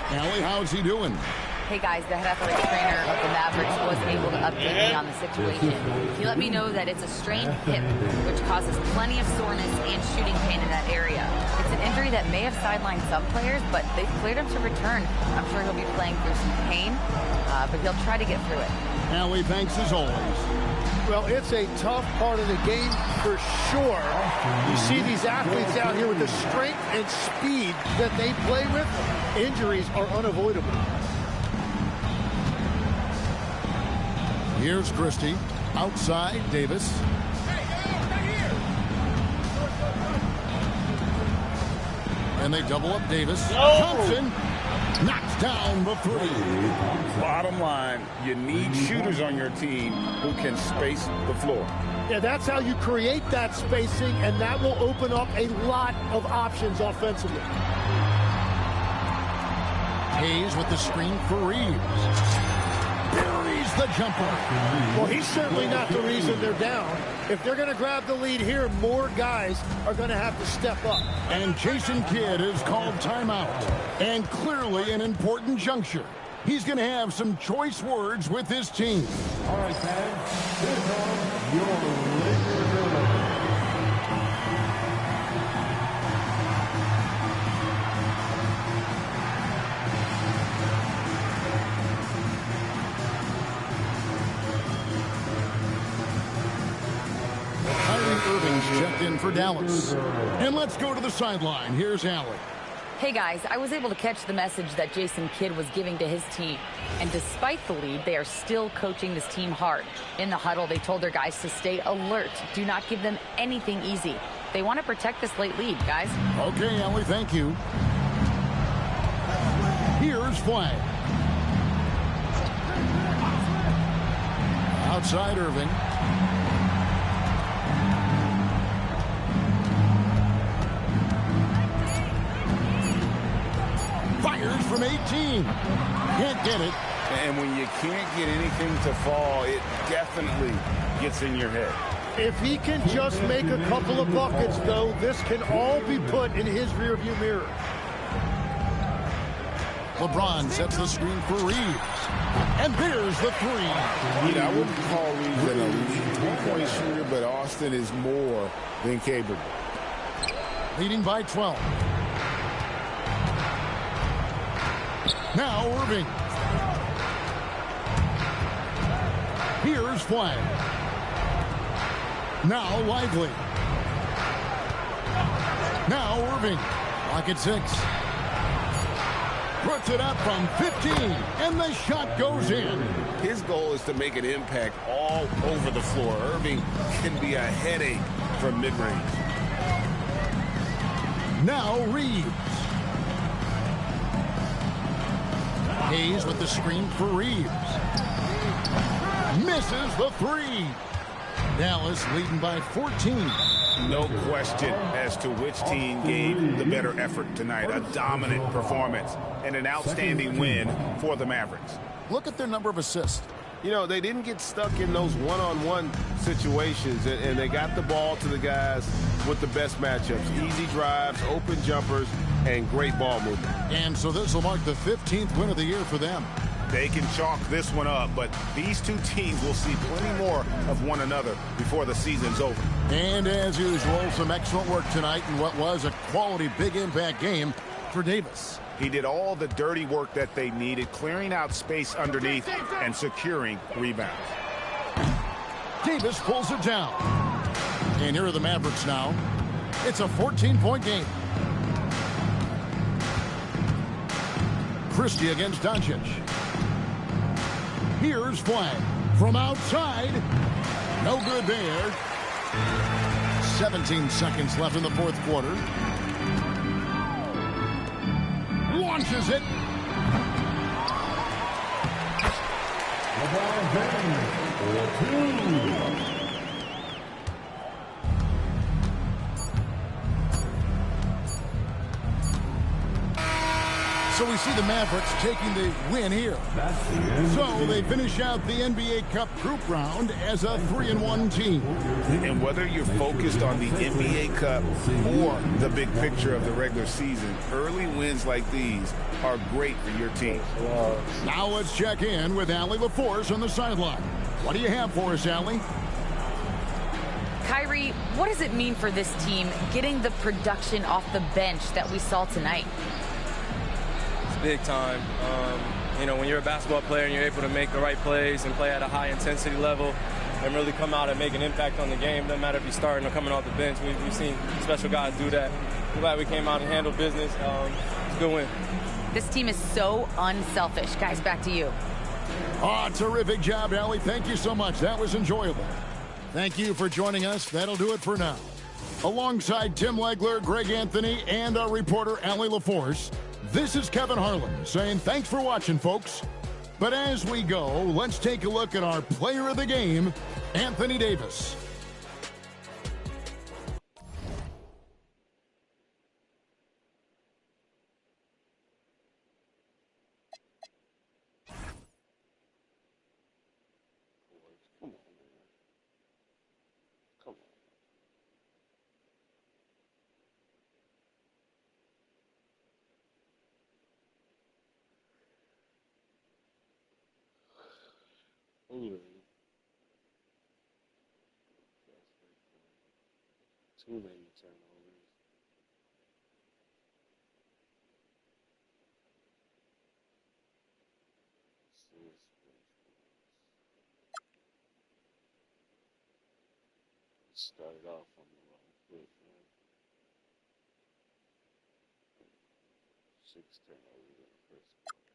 Allie, how's he doing? Hey guys, the head athletic trainer of the Mavericks was able to update me on the situation. He let me know that it's a strained hip, which causes plenty of soreness and shooting pain in that area. It's an injury that may have sidelined some players, but they've cleared him to return. I'm sure he'll be playing through some pain, but he'll try to get through it. Allie, thanks as always. Well, it's a tough part of the game for sure. You see these athletes out here with the strength and speed that they play with. Injuries are unavoidable. Here's Christie. Outside, Davis. And they double up Davis. Thompson knocks down the three. Bottom line, you need shooters on your team who can space the floor. Yeah, that's how you create that spacing, and that will open up a lot of options offensively. Hayes with the screen for Reeves. Buries the jumper. Well, he's certainly not the reason they're down. If they're going to grab the lead here, more guys are going to have to step up. And Jason Kidd is called timeout. And clearly an important juncture. He's going to have some choice words with his team. All right, fans. Here comes your Lakers River. Checked in for Dallas. And let's go to the sideline. Here's Allie. Hey guys, I was able to catch the message that Jason Kidd was giving to his team. And despite the lead, they are still coaching this team hard. In the huddle, they told their guys to stay alert. Do not give them anything easy. They want to protect this late lead, guys. Okay, Allie, thank you. Here's Flag. Outside Irving. Fires from 18. Can't get it. And when you can't get anything to fall, it definitely gets in your head. If he can just make a couple of buckets, though, this can all be put in his rearview mirror. LeBron sets the screen for Reeves. And there's the three. I wouldn't call Reeves an elite three-point shooter, but Austin is more than capable. Leading by 12. Now Irving. Here's Flag. Now Lively. Now Irving. Pocket 6. Puts it up from 15, and the shot goes in. His goal is to make an impact all over the floor. Irving can be a headache from mid-range. Now Reeves. Hayes with the screen for Reeves. Misses the three. Dallas leading by 14. No question as to which team gave the better effort tonight. A dominant performance and an outstanding win for the Mavericks. Look at their number of assists. They didn't get stuck in those one-on-one situations, and they got the ball to the guys with the best matchups. Easy drives, open jumpers, and great ball movement. And so this will mark the 15th win of the year for them. They can chalk this one up, but these two teams will see plenty more of one another before the season's over. And as usual, some excellent work tonight in what was a quality big impact game for Davis. He did all the dirty work that they needed, clearing out space underneath and securing rebounds. Davis pulls it down. And here are the Mavericks now. It's a 14-point game. Christie against Doncic. Here's flag from outside. No good there. 17 seconds left in the fourth quarter. Launches it. So we see the Mavericks taking the win here. So they finish out the NBA Cup group round as a 3-1 team. And whether you're focused on the NBA Cup or the big picture of the regular season, early wins like these are great for your team. Now let's check in with Allie LaForce on the sideline. What do you have for us, Allie? Kyrie, what does it mean for this team getting the production off the bench that we saw tonight? Big time. When you're a basketball player and you're able to make the right plays and play at a high intensity level and really come out and make an impact on the game, no matter if you're starting or coming off the bench. We've seen special guys do that. I'm glad we came out and handled business. It's a good win. This team is so unselfish. Guys, back to you. Oh, terrific job, Allie. Thank you so much. That was enjoyable. Thank you for joining us. That'll do it for now. Alongside Tim Legler, Greg Anthony, and our reporter, Allie LaForce, this is Kevin Harlan saying thanks for watching, folks. But as we go, let's take a look at our player of the game, Anthony Davis. Too many turnovers. Started off on the wrong foot, man. 6 turnovers in the first quarter.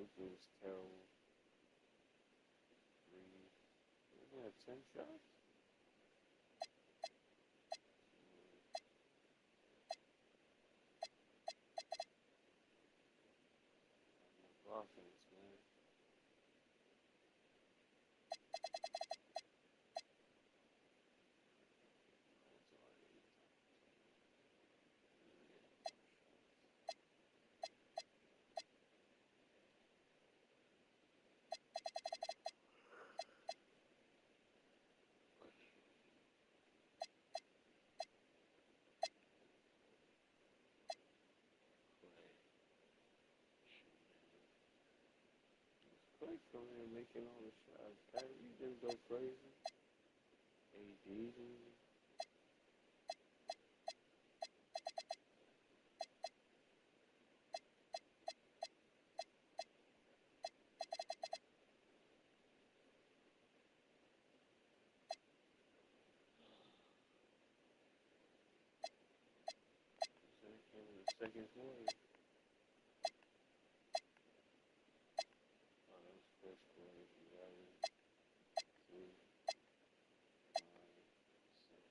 It was terrible. 10 shots? Offense, man. Clay coming in making all the shots. Kyrie didn't go crazy. AD didn't. Second quarter. Oh, that was first quarter. 11, 2, 9, 6.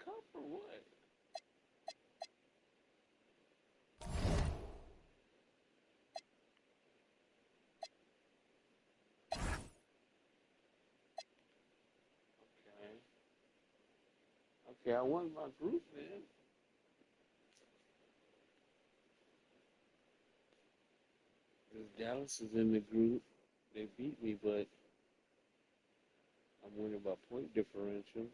cup or what? Okay. Okay, I won my group then. Because Dallas is in the group. They beat me, but I'm winning by point differential.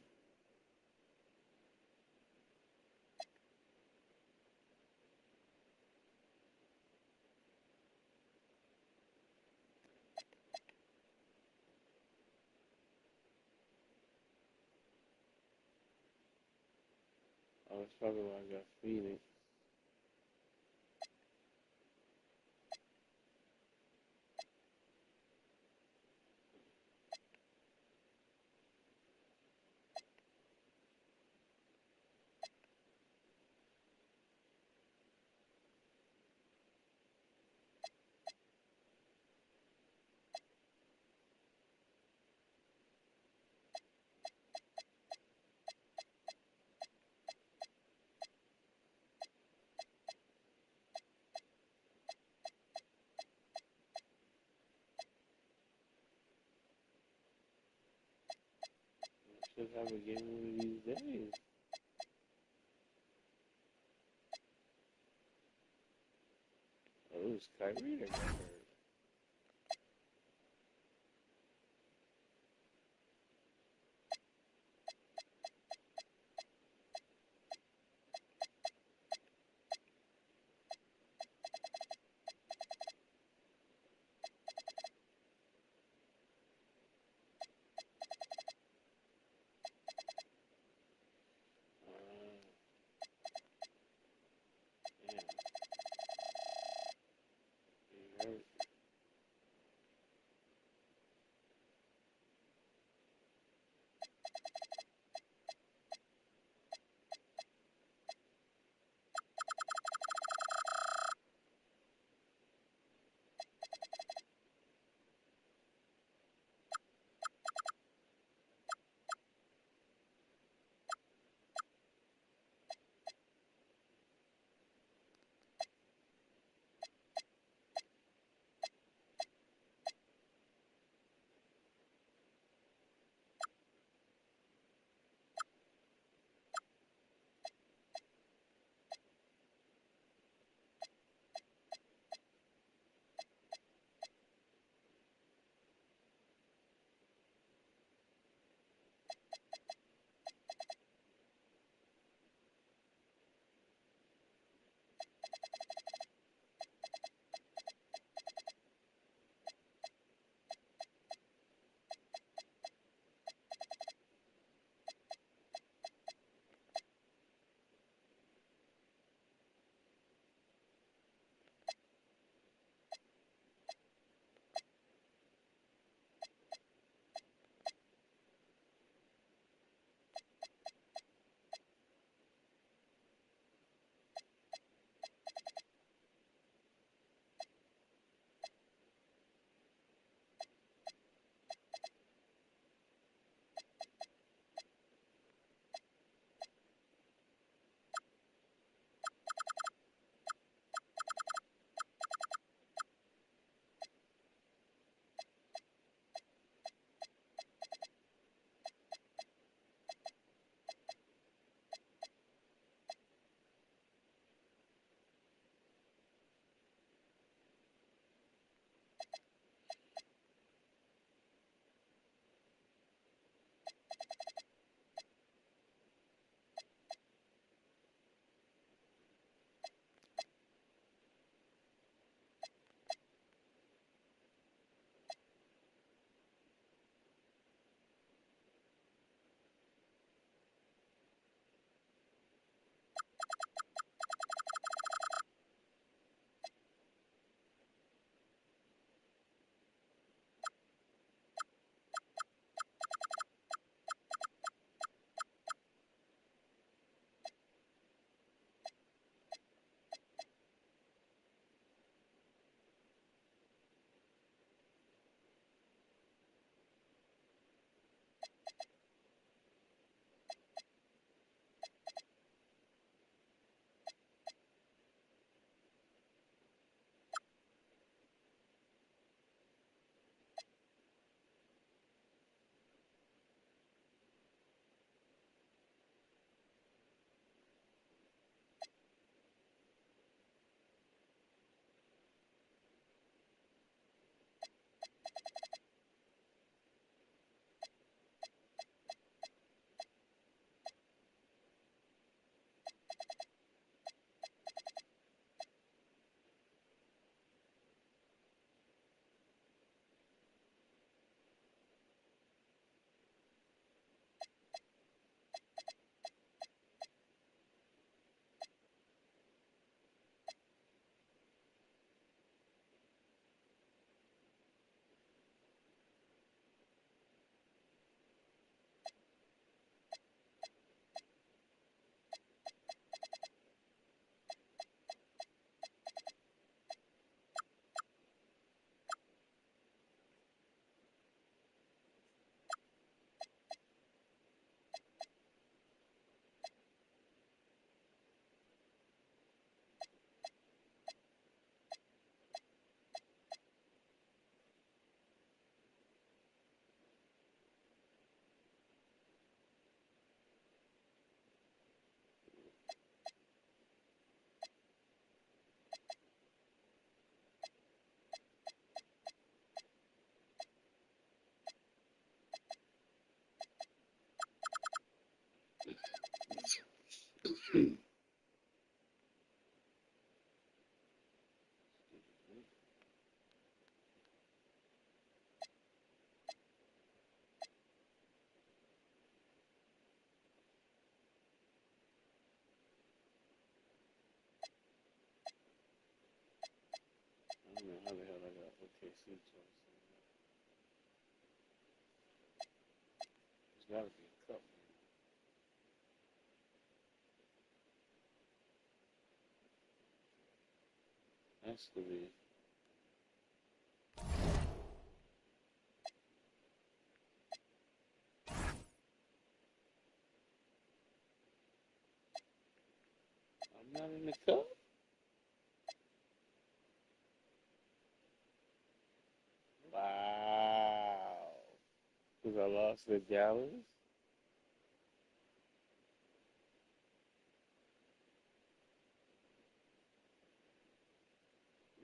Oh, that's probably why I got Phoenix. I should have a game one of these days. Oh, it was Kyrie that got hurt. Damn. He hurt. I don't know how the hell I got OKC twice. There's got to be a cup. Has to be. I'm not in the cup. Wow. Because I lost to Dallas.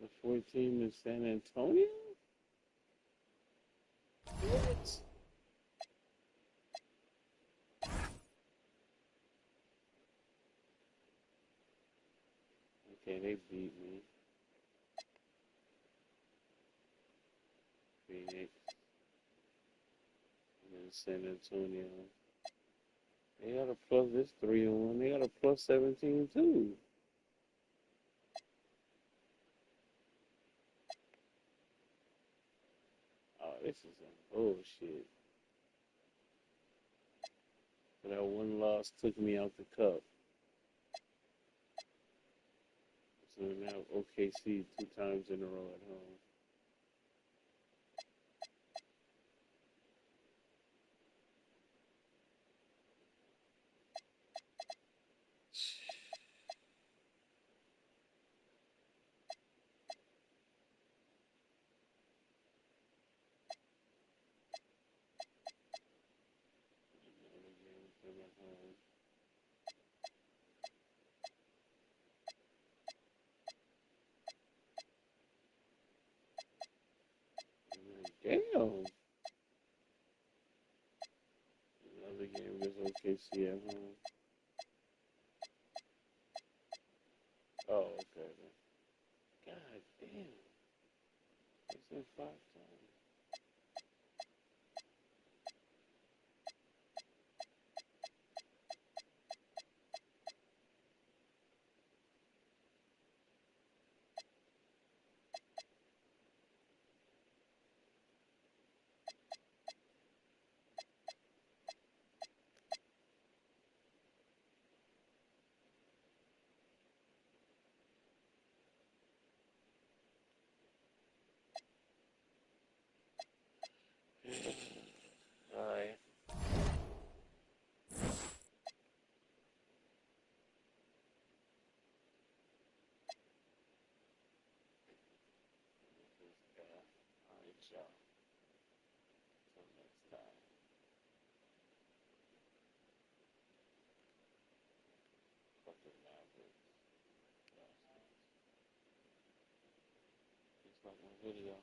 The 14 in San Antonio? What? Okay, they beat me. Phoenix. And then San Antonio. They got a plus this 3-1. They got a plus 17 too. Oh, this is some bullshit. That one loss took me out the cup. So now OKC 2 times in a row at home. Damn. Another game against OKC at home. Oh, okay. God damn. It's in 5 times. Alright. Alright, y'all. Till next time. Fucking Mavericks. Just like my video.